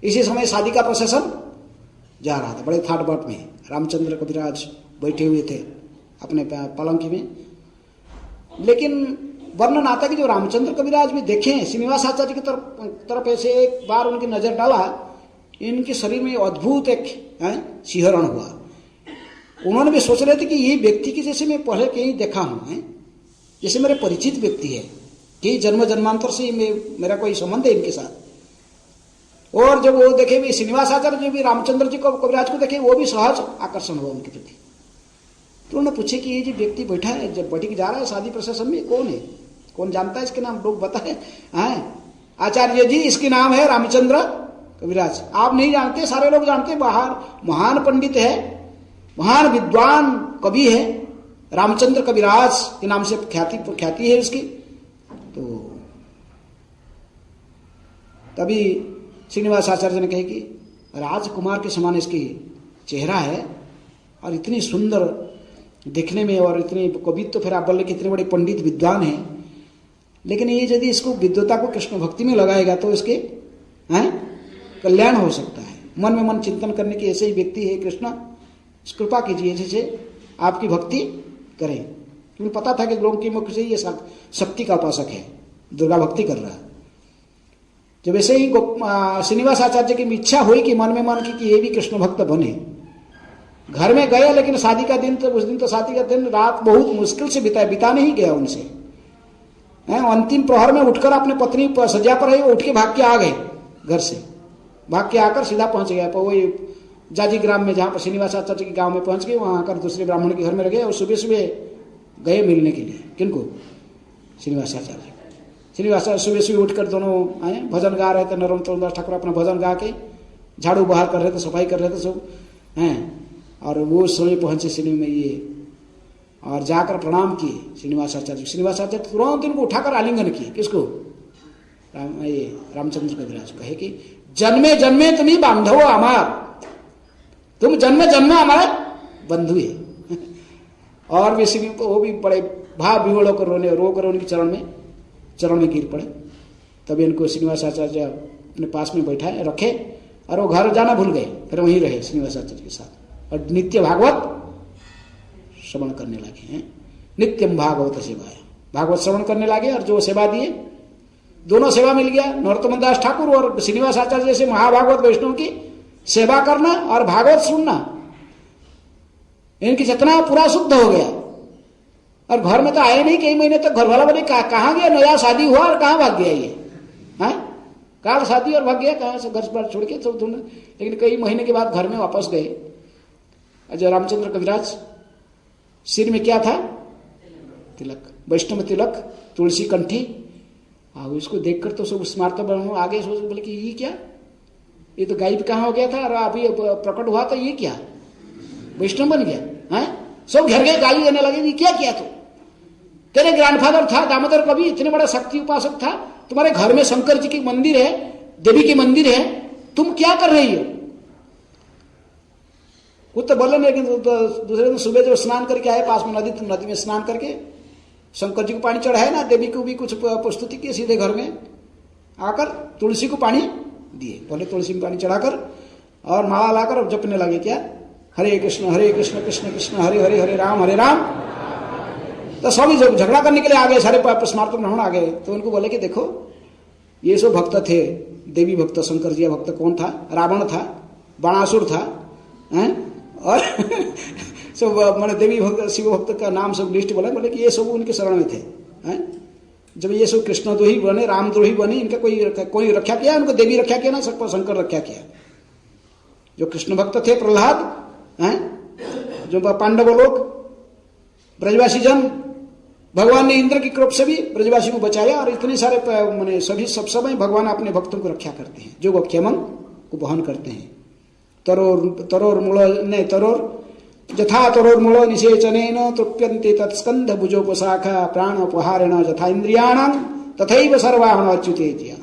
इसी समय शादी का प्रोसेसन जा रहा था, बड़े थाट बाट में। रामचंद्र कविराज बैठे हुए थे अपने पलंग में। लेकिन वर्णन आता कि जो रामचंद्र कविराज भी देखे श्रीनिवासाचार्य की तरफ ऐसे एक बार उनकी नजर डाला, इनके शरीर में अद्भुत एक सिहरण हुआ। उन्होंने भी सोच रहे थे कि ये व्यक्ति की जैसे मैं पहले कहीं देखा हूं, जैसे मेरे परिचित व्यक्ति है। कि जन्म जन्मांतर से मेरा कोई संबंध है इनके साथ। और जब वो देखे भी श्रीनिवासाचार्य जी भी रामचंद्र जी को कविराज को देखे, वो भी सहज आकर्षण हुआ उनके प्रति। तो उन्होंने पूछे कि ये जो व्यक्ति बैठा है, जब बैठ के जा रहा है शादी प्रशासन में, कौन है, कौन जानता है इसके नाम, लोग बताए। आचार्य जी इसके नाम है रामचंद्र कविराज। आप नहीं जानते, सारे लोग जानते, बाहर महान पंडित है, महान विद्वान कवि है, रामचंद्र कविराज के नाम से ख्याति है उसकी। तो तभी श्रीनिवास आचार्य ने कहे कि राजकुमार के समान इसकी चेहरा है और इतनी सुंदर दिखने में, और इतनी कवित्व, तो फिर आप बोले कि इतने बड़े पंडित विद्वान हैं, लेकिन ये यदि इसको विद्वता को कृष्ण भक्ति में लगाएगा तो इसके कल्याण हो सकता है। मन में मन चिंतन करने की ऐसे ही व्यक्ति है कृष्ण, कृपा कीजिए जैसे आपकी भक्ति करें। क्योंकि पता था कि लोगों के मुख से ये शक्ति का उपासक है, दुर्गा भक्ति कर रहा है। जब ऐसे ही श्रीनिवास आचार्य की इच्छा हुई कि मन में मन की कि ये भी कृष्ण भक्त बने, घर में गए, लेकिन शादी का दिन तो, उस दिन तो शादी का दिन रात बहुत मुश्किल से बिता नहीं गया उनसे। अंतिम प्रहर में उठकर अपने पत्नी सज्जा पर है, उठ के भाग के आ गए घर से, भाग के आकर सीधा पहुंच गया वही जाजी ग्राम में, जहां पर श्रीनिवास आचार्य के गांव में पहुंच गए। वहां आकर दूसरे ब्राह्मण के घर में रह गए और सुबह सुबह गए मिलने के लिए। किनको? श्रीनिवास आचार्य। श्रीनिवास आचार्य सुबह सुबह उठकर दोनों आए, भजन गा रहे थे। नरोत्तम दास ठाकुर अपना भजन गा के झाड़ू बहार कर रहे थे, सफाई कर रहे थे सब हैं। और वो समय पहुंचे श्री में ये, और जाकर प्रणाम किए श्रीनिवास आचार्य। श्रीनिवास आचार्य तुरंत उनको उठाकर आलिंगन किए। किसको? रामचंद्र कविराज। कहे कि जन्मे जन्मे तुम्ही बांधवो अमार, तुम जन्मे जन्मे हमारे बंधु है। और भी श्री वो भी बड़े भाव विवल होकर रोकर उनके चरण में गिर पड़े। तभी इनको श्रीनिवास आचार्य अपने पास में बैठाए रखे, और वो घर जाना भूल गए, फिर वहीं रहे श्रीनिवास आचार्य के साथ, और नित्य भागवत श्रवण करने लगे हैं। नित्यम भागवत सेवाया, भागवत श्रवण करने लगे। और जो सेवा दिए, दोनों सेवा मिल गया। नरोत्तम दास ठाकुर और श्रीनिवास आचार्य जैसे महाभागवत वैष्णव की सेवा करना और भागवत सुनना, इनकी चेतना पूरा शुद्ध हो गया। और घर में तो आए नहीं कई महीने तक। घर वाला बोले कहाँ गया, नया शादी हुआ और कहाँ भाग गया ये, काल शादी और भाग गया, कहाँ से घर पर छोड़ के सब ढूंढ। लेकिन कई महीने के बाद घर में वापस गए। अजय रामचंद्र कविराज सिर में क्या था? तिलक, वैष्णव तिलक, तुलसी कंठी। इसको देखकर तो सब स्मार्त आगे सोच बोले कि ये क्या, ये तो गायब कहाँ हो गया था और अभी प्रकट हुआ, तो ये क्या वैष्णव बन गया? सब घर गए, गाली देने लगे, ये क्या किया? तो तेरे ग्रैंडफादर था दामोदर कवि, इतने बड़ा शक्ति उपासक था, तुम्हारे घर में शंकर जी की मंदिर है, देवी की मंदिर है, तुम क्या कर रही हो? कुछ तो बोले नहीं। दूसरे दिन सुबह जब स्नान करके आए पास में नदी में स्नान करके शंकर जी को पानी चढ़ाए ना, देवी को भी कुछ प्रस्तुति की, सीधे घर में आकर तुलसी को पानी दिए। पहले तुलसी में पानी चढ़ाकर और माला लाकर जपने लगे क्या? हरे कृष्ण कृष्ण कृष्ण हरे हरे, हरे राम तो सभी जब झगड़ा करने के लिए आ गए, सारे स्मार्त ब्राह्मण आ गए। तो उनको बोले कि देखो ये सब भक्त थे, देवी भक्त, शंकर जी भक्त कौन था? रावण था, बाणासुर था, और सब मैंने देवी भक्त शिव भक्त का नाम सब लिस्ट बोले कि ये सब उनके शरण में थे। जब ये सब कृष्णद्रोही बने, रामद्रोही बने, इनका कोई रक्षा किया? उनको देवी रक्षा किया ना, शंकर रक्षा किया। जो कृष्ण भक्त थे, प्रहलाद, जो पांडव लोग, ब्रजवासी जन, भगवान ने इंद्र की कृपा से भी ब्रजवासी को बचाया। और इतने सारे मैंने सब समय भगवान अपने भक्तों को रक्षा करते हैं, जो क्षमन को वहन करते हैं। तरोर मूल निषेचनेन तृप्यन्ते तत्स्कंध भुजोपशाखा प्राणोपहारेण यथा इंद्रियाणां तथैव सर्वाहन अच्युतेज्या।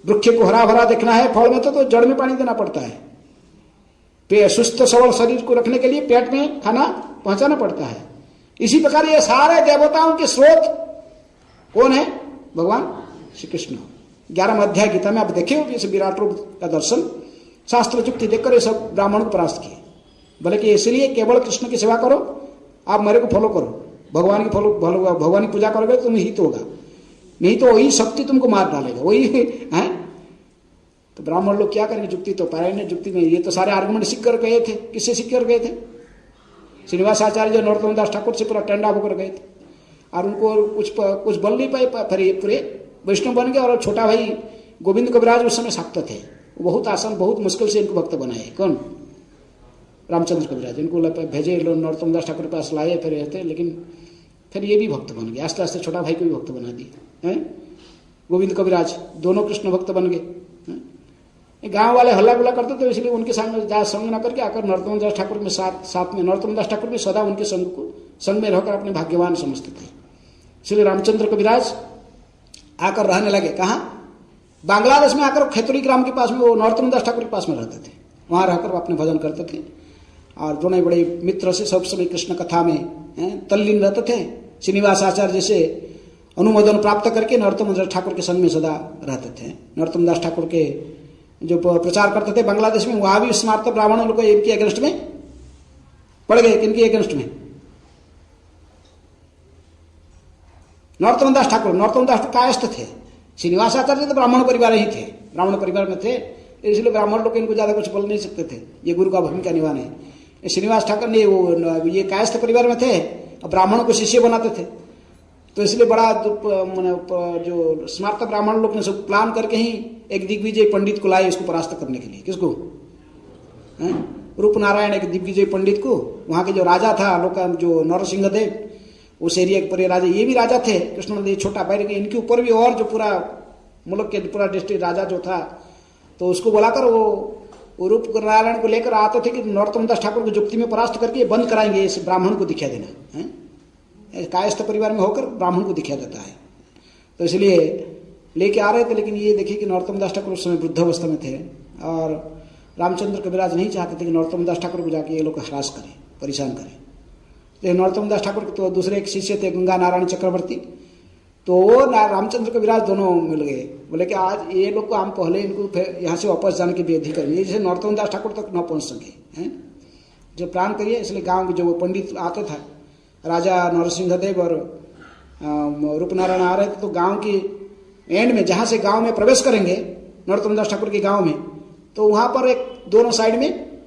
वृक्ष को हरा भरा देखना है, फल में तो जड़ में पानी देना पड़ता है। सुस्त सबल शरीर को रखने के लिए पेट में खाना पहुंचाना पड़ता है। इसी प्रकार ये सारे देवताओं के स्रोत कौन है? भगवान श्री कृष्ण। 11वें अध्याय गीता में आप देखे हो, जैसे विराट रूप का दर्शन शास्त्र युक्ति देखकर ये सब ब्राह्मण को परास्त किए। बोले कि इसलिए केवल कृष्ण की सेवा करो, आप मेरे को फॉलो करो, भगवान की पूजा करोगे तो तुम्हें हित होगा, नहीं तो वही शक्ति तुमको मार डालेगा, वही है। तो ब्राह्मण लोग क्या करेंगे? जुक्ति तो पाए नहीं, जुक्ति में ये तो सारे आर्गुमेंट सीख कर गए थे। किससे सीख कर गए थे? श्रीनिवास आचार्य जो नरोत्तम दास ठाकुर से पूरा टेंडा होकर गए थे। और उनको कुछ बल नहीं पाए, फिर ये पूरे वैष्णव बन गए। और छोटा भाई गोविंद कविराज उस समय शाक्त थे, बहुत आसान बहुत मुश्किल से इनको भक्त बनाए। कौन? रामचंद्र कविराज। इनको भेजे नरोत्तम दास ठाकुर के पास लाए, फिर रहते, लेकिन फिर ये भी भक्त बन गए। आस्ते आस्ते छोटा भाई को भी भक्त बना दिए हैं। गोविंद कविराज दोनों कृष्ण भक्त बन गए। गांव वाले हल्ला गुल्ला करते थे, इसलिए उनके सामने संग न करके आकर नरोत्तम दास ठाकुर में साथ में नरोत्तम दास ठाकुर भी सदा उनके संग में रहकर अपने भाग्यवान समझते थे। इसलिए रामचंद्र कविराज आकर रहने लगे। कहाँ? बांग्लादेश में आकर खेतुरी ग्राम के पास में, वो नरोत्तम दास ठाकुर के पास में रहते थे। वहां रहकर वो अपने भजन करते थे और दोनों बड़े मित्र से सब समय कृष्ण कथा में तल्लीन रहते थे। श्रीनिवास आचार्य जैसे अनुमोदन प्राप्त करके नरोत्तम दास ठाकुर के संग में सदा रहते थे। नरोत्तम दास ठाकुर के जो प्रचार करते थे बांग्लादेश में, वहां भी स्मार्त ब्राह्मण लोग इनके अगेंस्ट में पड़ गए। किनके अगेंस्ट में? नरोत्तम दास ठाकुर। नरोत्तम दास कायस्थ थे, श्रीनिवास आचार्य तो ब्राह्मण परिवार ही थे, ब्राह्मण परिवार में थे, इसलिए ब्राह्मण लोग इनको ज्यादा कुछ बोल नहीं सकते थे, ये गुरु का भूमिका निभाने। श्रीनिवास ठाकुर ने वो ये कायस्थ परिवार में थे, ब्राह्मणों को शिष्य बनाते थे, तो इसलिए बड़ा जो स्मार्त ब्राह्मण लोग ने सब प्लान करके ही एक दिग्विजय पंडित को लाए इसको परास्त करने के लिए। किसको? रूपनारायण, एक दिग्विजय पंडित को। वहां के जो राजा था लोग का, जो नरसिंह देव, उस एरिया के पूरे राजा, ये भी राजा थे कृष्ण छोटा पैर के, इनके ऊपर भी और जो पूरा मुल्क के पूरा डिस्ट्रिक्ट राजा जो था, तो उसको बुलाकर वो रूप नारायण को लेकर आते थे कि नरोत्तम दास ठाकुर को जुक्ति में परास्त करके बंद कराएंगे, इस ब्राह्मण को दिखा देना है। कायस्थ परिवार में होकर ब्राह्मण को दिखाया जाता है, तो इसलिए लेके आ रहे थे। लेकिन ये देखिए कि नरोत्तम दास ठाकुर उस समय वृद्धावस्था में थे और रामचंद्र कविराज नहीं चाहते थे कि नरोत्तम दास ठाकुर को जाके ये लोग हरास करें, परेशान करें। तो नरोत्तम दास ठाकुर के तो दूसरे एक शिष्य थे गंगा नारायण चक्रवर्ती, तो वो रामचंद्र कविराज दोनों मिल गए। बोले कि आज ये लोग को हम पहले इनको यहाँ से वापस जाने की विधि करेंगे, जैसे नरोत्तम दास ठाकुर तक न पहुँच सके हैं, जो प्राण करिए। इसलिए गाँव के जो पंडित आते थे, राजा नरसिंह देव और रूपनारायण आ रहे थे, तो गांव की एंड में जहां से गांव में प्रवेश करेंगे नरोत्तम दास ठाकुर के गांव में, तो वहां पर एक दोनों साइड में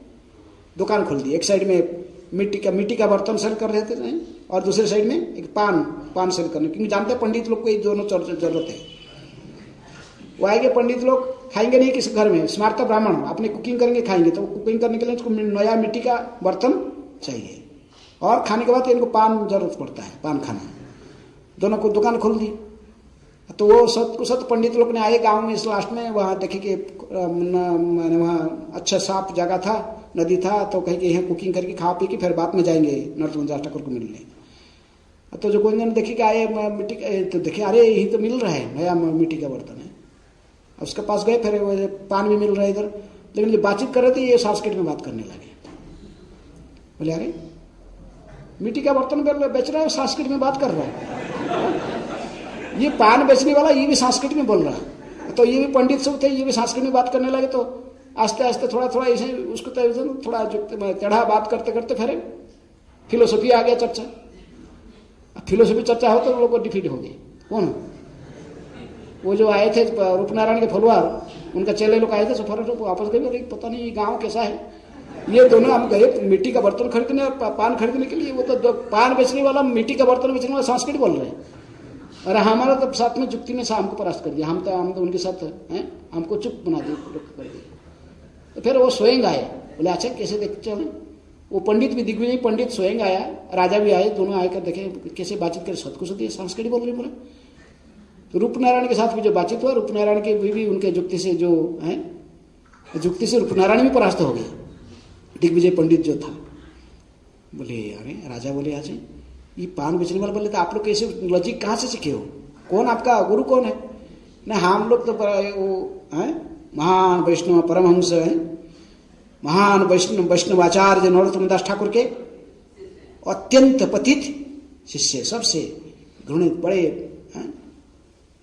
दुकान खोल दी। एक साइड में मिट्टी का बर्तन सेल कर रहे थे और दूसरे साइड में एक पान सेल करने, क्योंकि जानते हैं पंडित लोग को ये दोनों जरूरत है। वो आएंगे पंडित लोग, खाएंगे नहीं किसी घर में, स्मार्त ब्राह्मण अपनी कुकिंग करेंगे खाएंगे, तो कुकिंग करने के लिए उसको नया मिट्टी का बर्तन चाहिए और खाने के बाद इनको पान जरूरत पड़ता है, पान खाना। दोनों को दुकान खोल दी। तो वो सत पंडित लोग ने आए गांव में, इस लास्ट में वहां देखे कि वहाँ अच्छा साफ जगह था, नदी था, तो कहीं कि यहाँ कुकिंग करके खा पी के फिर बाद में जाएंगे नरोत्तम दास ठाकुर को मिलने। तो जो गोविंद ने देखे कि आए मिट्टी, तो देखे अरे यही तो मिल रहा है, नया मिट्टी का बर्तन है। उसके पास गए, फिर पान भी मिल रहा है इधर। लेकिन जो बातचीत कर रहे थे ये संस्कृत में बात करने लगे। बोले अरे मिट्टी का बर्तन बेच रहा है, संस्कृत में बात कर रहा है। ये पान बेचने वाला ये भी संस्कृत में बोल रहा है। तो ये भी पंडित सब थे, ये भी संस्कृत में बात करने लगे। तो आस्ते आस्ते थोड़ा ऐसे उसको थोड़ा चढ़ा बात करते करते फिर फिलोसफी आ गया चर्चा। फिलोसफी चर्चा हो तो लोग को डिफीट हो गई। कौन? वो जो आए थे रूपनारायण के फलवार, उनका चेले लोग आए थे, सफर वापस गए, पता नहीं ये गाँव कैसा है। ये दोनों हम गए मिट्टी का बर्तन खरीदने और पान खरीदने के लिए। वो तो पान बेचने वाला मिट्टी का बर्तन बेचने वाला संस्कृत बोल रहे हैं, और हमारा तो साथ में जुक्ति में हमको परास्त कर दिया। हम तो उनके साथ हैं, हमको चुप बना दिया, कर दिया। तो फिर वो स्वयं आए। बोले अच्छा कैसे देख चले। वो पंडित भी दिग्विजय पंडित स्वयं आया, राजा भी आए, दोनों आकर देखे कैसे बातचीत करे। सतकुश होती है, संस्कृत बोल रहे। बोले तो रूपनारायण के साथ भी जो बातचीत हुआ, रूपनारायण के भी उनके जुक्ति से जो है, जुक्ति से रूपनारायण भी परास्त हो गए, दिग्विजय पंडित जो था। बोले अरे राजा बोले आज ये पान बेचने वाला। बोले तो आप लोग कैसे लॉजिक कहाँ से सीखे हो? कौन आपका गुरु कौन है? ना हम लोग तो वो है महान वैष्णव परमहंस है, महान वैष्णवाचार्य नरोत्तम दास ठाकुर के अत्यंत पतित शिष्य, सबसे घृणित बड़े हैं।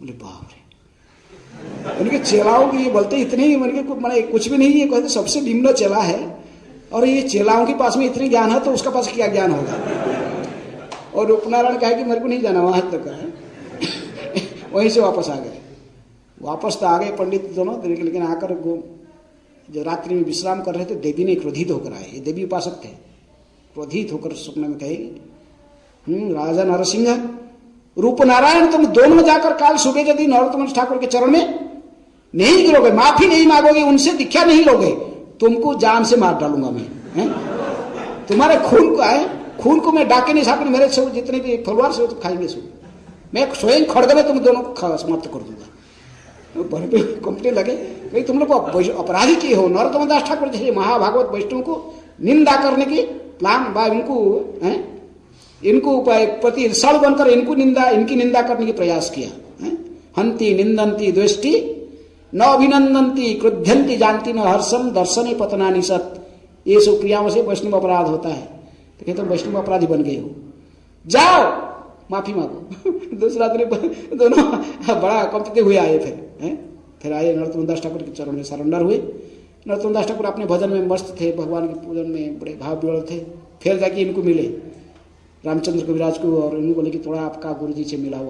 बोले बाप रे, उनके चेलाओं की ये बोलते इतने ही मैंने कुछ भी नहीं, ये कहते सबसे निम्न चेला है, और ये चेलाओं के पास में इतने ज्ञान है तो उसका पास क्या ज्ञान होगा। और रूपनारायण कहा कि मेरे को नहीं जाना वहां तक है। वहीं से वापस आ गए। वापस तो आ गए पंडित दोनों, लेकिन आकर जो रात्रि में विश्राम कर रहे थे, देवी ने क्रोधित होकर आए। ये देवी उपासक थे। क्रोधित होकर स्वप्न में कहे राजा नरसिंह रूपनारायण तुम दोनों जाकर काल सुबह यदि नरोत्तम ठाकुर के चरण में नहीं गिरोगे, माफी नहीं मांगोगे, उनसे दीक्षा नहीं लोगे, तुमको जान से मार डालूंगा मैं। तुम्हारे खून को आए, खून को मैं डाके नहीं साकर मेरे से जितने भी फलवार से तो खाएंगे सो मैं स्वयं खड़ग में तुम दोनों को समाप्त कर दूंगा। बड़े कंपनी लगे भाई तुम लोग अपराधी किए हो। नरोत्तम दास ठाकुर जैसे महाभागवत वैष्णव को निंदा करने की प्लान बा इनको प्रति सड़ बनकर इनकी निंदा करने की प्रयास किया। हंति निंदंती द्वेष्टि न अभिनंदंती क्रुध्यंती जानती न हर्षम दर्शने पतनानि सत। ये सब क्रियाओं से वैष्णव अपराध होता है। तो कहते वैष्णव अपराधी बन गए हो, जाओ माफी मांगो। दूसरा दिन दोनों बड़ा कंपते हुए आए फिर आए नरोत्तम दास ठाकुर के चरण में सरेंडर हुए। नरोत्तम दास ठाकुर अपने भजन में मस्त थे, भगवान के पूजन में बड़े भाव विवल थे। फिर जाके इनको मिले रामचंद्र कविराज को और इनको बोले कि थोड़ा आपका गुरु जी से मिलाओ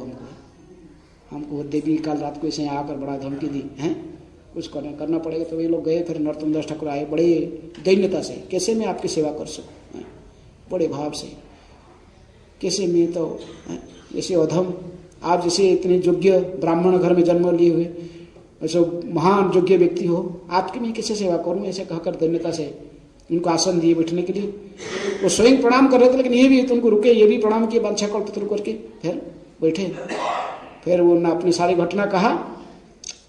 हमको देवी काल रात को ऐसे आकर बड़ा धमकी दी है, कुछ करना पड़ेगा। तो ये लोग गए, फिर नरोत्तम दास ठाकुर आए बड़े दैन्यता से, कैसे मैं आपकी सेवा कर सकूं, बड़े भाव से, कैसे मैं तो जैसे अधम, आप जैसे इतने योग्य ब्राह्मण घर में जन्म लिए हुए ऐसे महान योग्य व्यक्ति हो, आपकी मैं कैसे सेवा करूं, ऐसे कहकर दैन्यता से उनको आसन दिए बैठने के लिए। वो स्वयं प्रणाम कर रहे थे, लेकिन ये भी तुमको रुके, ये भी प्रणाम किए वांछा कल्पतरु करके फिर बैठे। फिर वो ने अपनी सारी घटना कहा।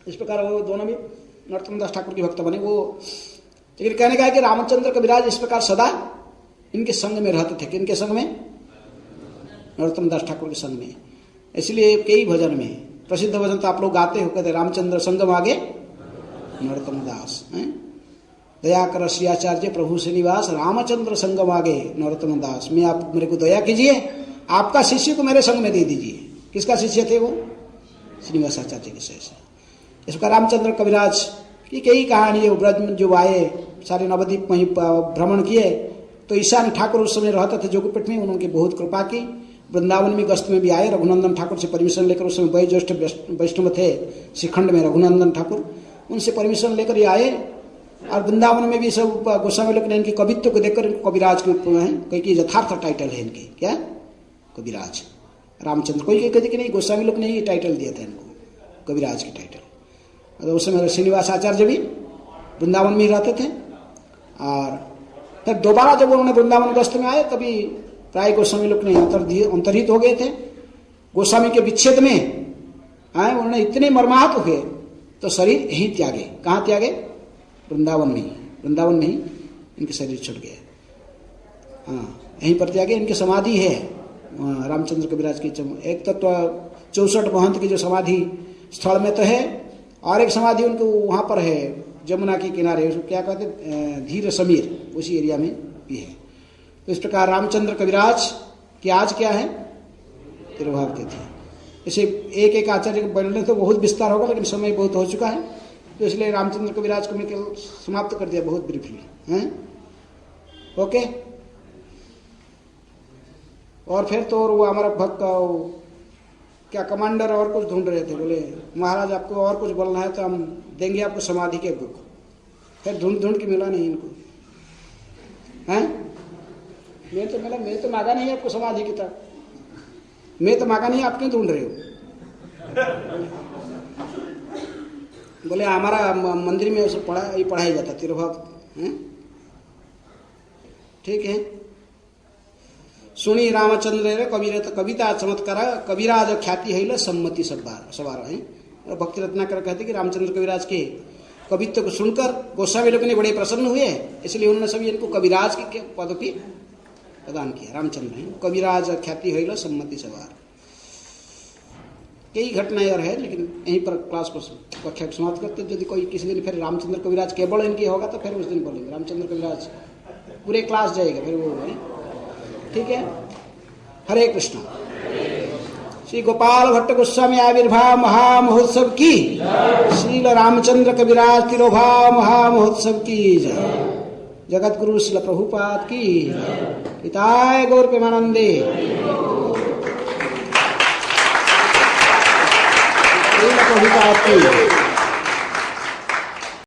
इस प्रकार वो दोनों भी नरोत्तम दास ठाकुर के भक्त बने। वो लेकिन कहने का है कि रामचंद्र कविराज इस प्रकार सदा इनके संग में रहते थे। किनके संग में? नरोत्तम दास ठाकुर के संग में। इसलिए कई भजन में प्रसिद्ध भजन तो आप लोग गाते हो, कहते रामचंद्र संगम आगे नरोत्तम दास, दया कर श्री आचार्य प्रभु श्रीनिवास, रामचंद्र संगम आगे नरोत्तम दास। मैं आप मेरे को दया कीजिए, आपका शिष्य को मेरे संग में दे दीजिए। किसका शिष्य थे वो? श्रीनिवास आचार्य के शिष्य। इस प्रकार रामचंद्र कविराज की कई कहानी ब्रज में जो आए, सारे नवद्वीप में भ्रमण किए। तो ईशान ठाकुर उस समय रहते थे जोगीपीठ में, उन्होंने बहुत कृपा की। वृंदावन में गस्त में भी आए, रघुनंदन ठाकुर से परमिशन लेकर, उस समय वयोज्येष्ठ वैष्णव थे श्रीखंड में रघुनंदन ठाकुर, उनसे परमिशन लेकर ये आए। और वृंदावन में भी सब गोस्वामी लोग ने इनके कवित्व को देखकर इनको कविराज के रूप में है, कोई यथार्थ टाइटल है इनके, क्या कविराज रामचंद्र। कोई कहते कि नहीं, गोस्वामी लोग ने ही टाइटल दिया था इनको कविराज की टाइटल। उस समय श्रीनिवास आचार्य भी वृंदावन में ही रहते थे। और फिर दोबारा जब उन्होंने वृंदावन गस्त में आए, तभी प्राय गोस्वामी लोग ने अंतरहित हो गए थे। गोस्वामी के विच्छेद में आए, उन्होंने इतने मर्माहत हुए तो शरीर यहीं त्यागे। कहाँ त्यागे? वृंदावन में ही इनके शरीर छूट गए। हाँ, यहीं पर त्यागे। इनकी समाधि है रामचंद्र कविराज की। एक तो 64 महंत की जो समाधि स्थल में तो है, और एक समाधि उनको वहाँ पर है जमुना के किनारे, उसको क्या कहते हैं, धीर समीर, उसी एरिया में भी है। तो इस प्रकार रामचंद्र कविराज की आज क्या है, तिरुभाव तिथि। इसे एक एक आचार्य के बनने तो बहुत विस्तार होगा, लेकिन समय बहुत हो चुका है, तो इसलिए रामचंद्र कविराज को मैं केवल समाप्त कर दिया बहुत ब्रीफली हैं। ओके। और फिर तो वो हमारा भक्त क्या कमांडर और कुछ ढूंढ रहे थे, बोले महाराज आपको और कुछ बोलना है तो हम देंगे आपको समाधि के बुक। फिर ढूंढ के मिला नहीं इनको, हैं? मैं तो मांगा नहीं आपको समाधि की तरफ, मैं तो मांगा नहीं, आप क्यों ढूंढ रहे हो? बोले हमारा मंदिर में उसे पढ़ाया जाता तिरुभाव। ठीक है। सुनी रामचंद्र कविता चमत्कार कविराज ख्याति है सम्मति सवार है। भक्ति रत्नाकर कहते कि रामचंद्र कविराज के कवित्व को सुनकर गोस्वामी लोग ने बड़े प्रसन्न हुए, इसलिए उन्होंने सभी इनको कविराज की पदवी प्रदान किया। रामचंद्र है कविराज ख्याति है सम्मति सवार। कई घटनाएं और है, लेकिन यहीं पर क्लास को कक्षा समाप्त करते। यदि कोई किसी दिन फिर रामचंद्र कविराज केवल इनकी होगा तो फिर उस दिन बोलेंगे रामचंद्र कविराज, पूरे क्लास जाएगा फिर वो है। ठीक है। हरे कृष्णा। श्री गोपाल भट्ट गोस्वामी आविर्भाव महामहोत्सव की, श्रील रामचंद्र कविराज तिरुभाव महामहोत्सव की जय। जगत गुरु श्रील प्रभुपाद की हिताय गौर प्रेमानंदे। प्रभुपाद की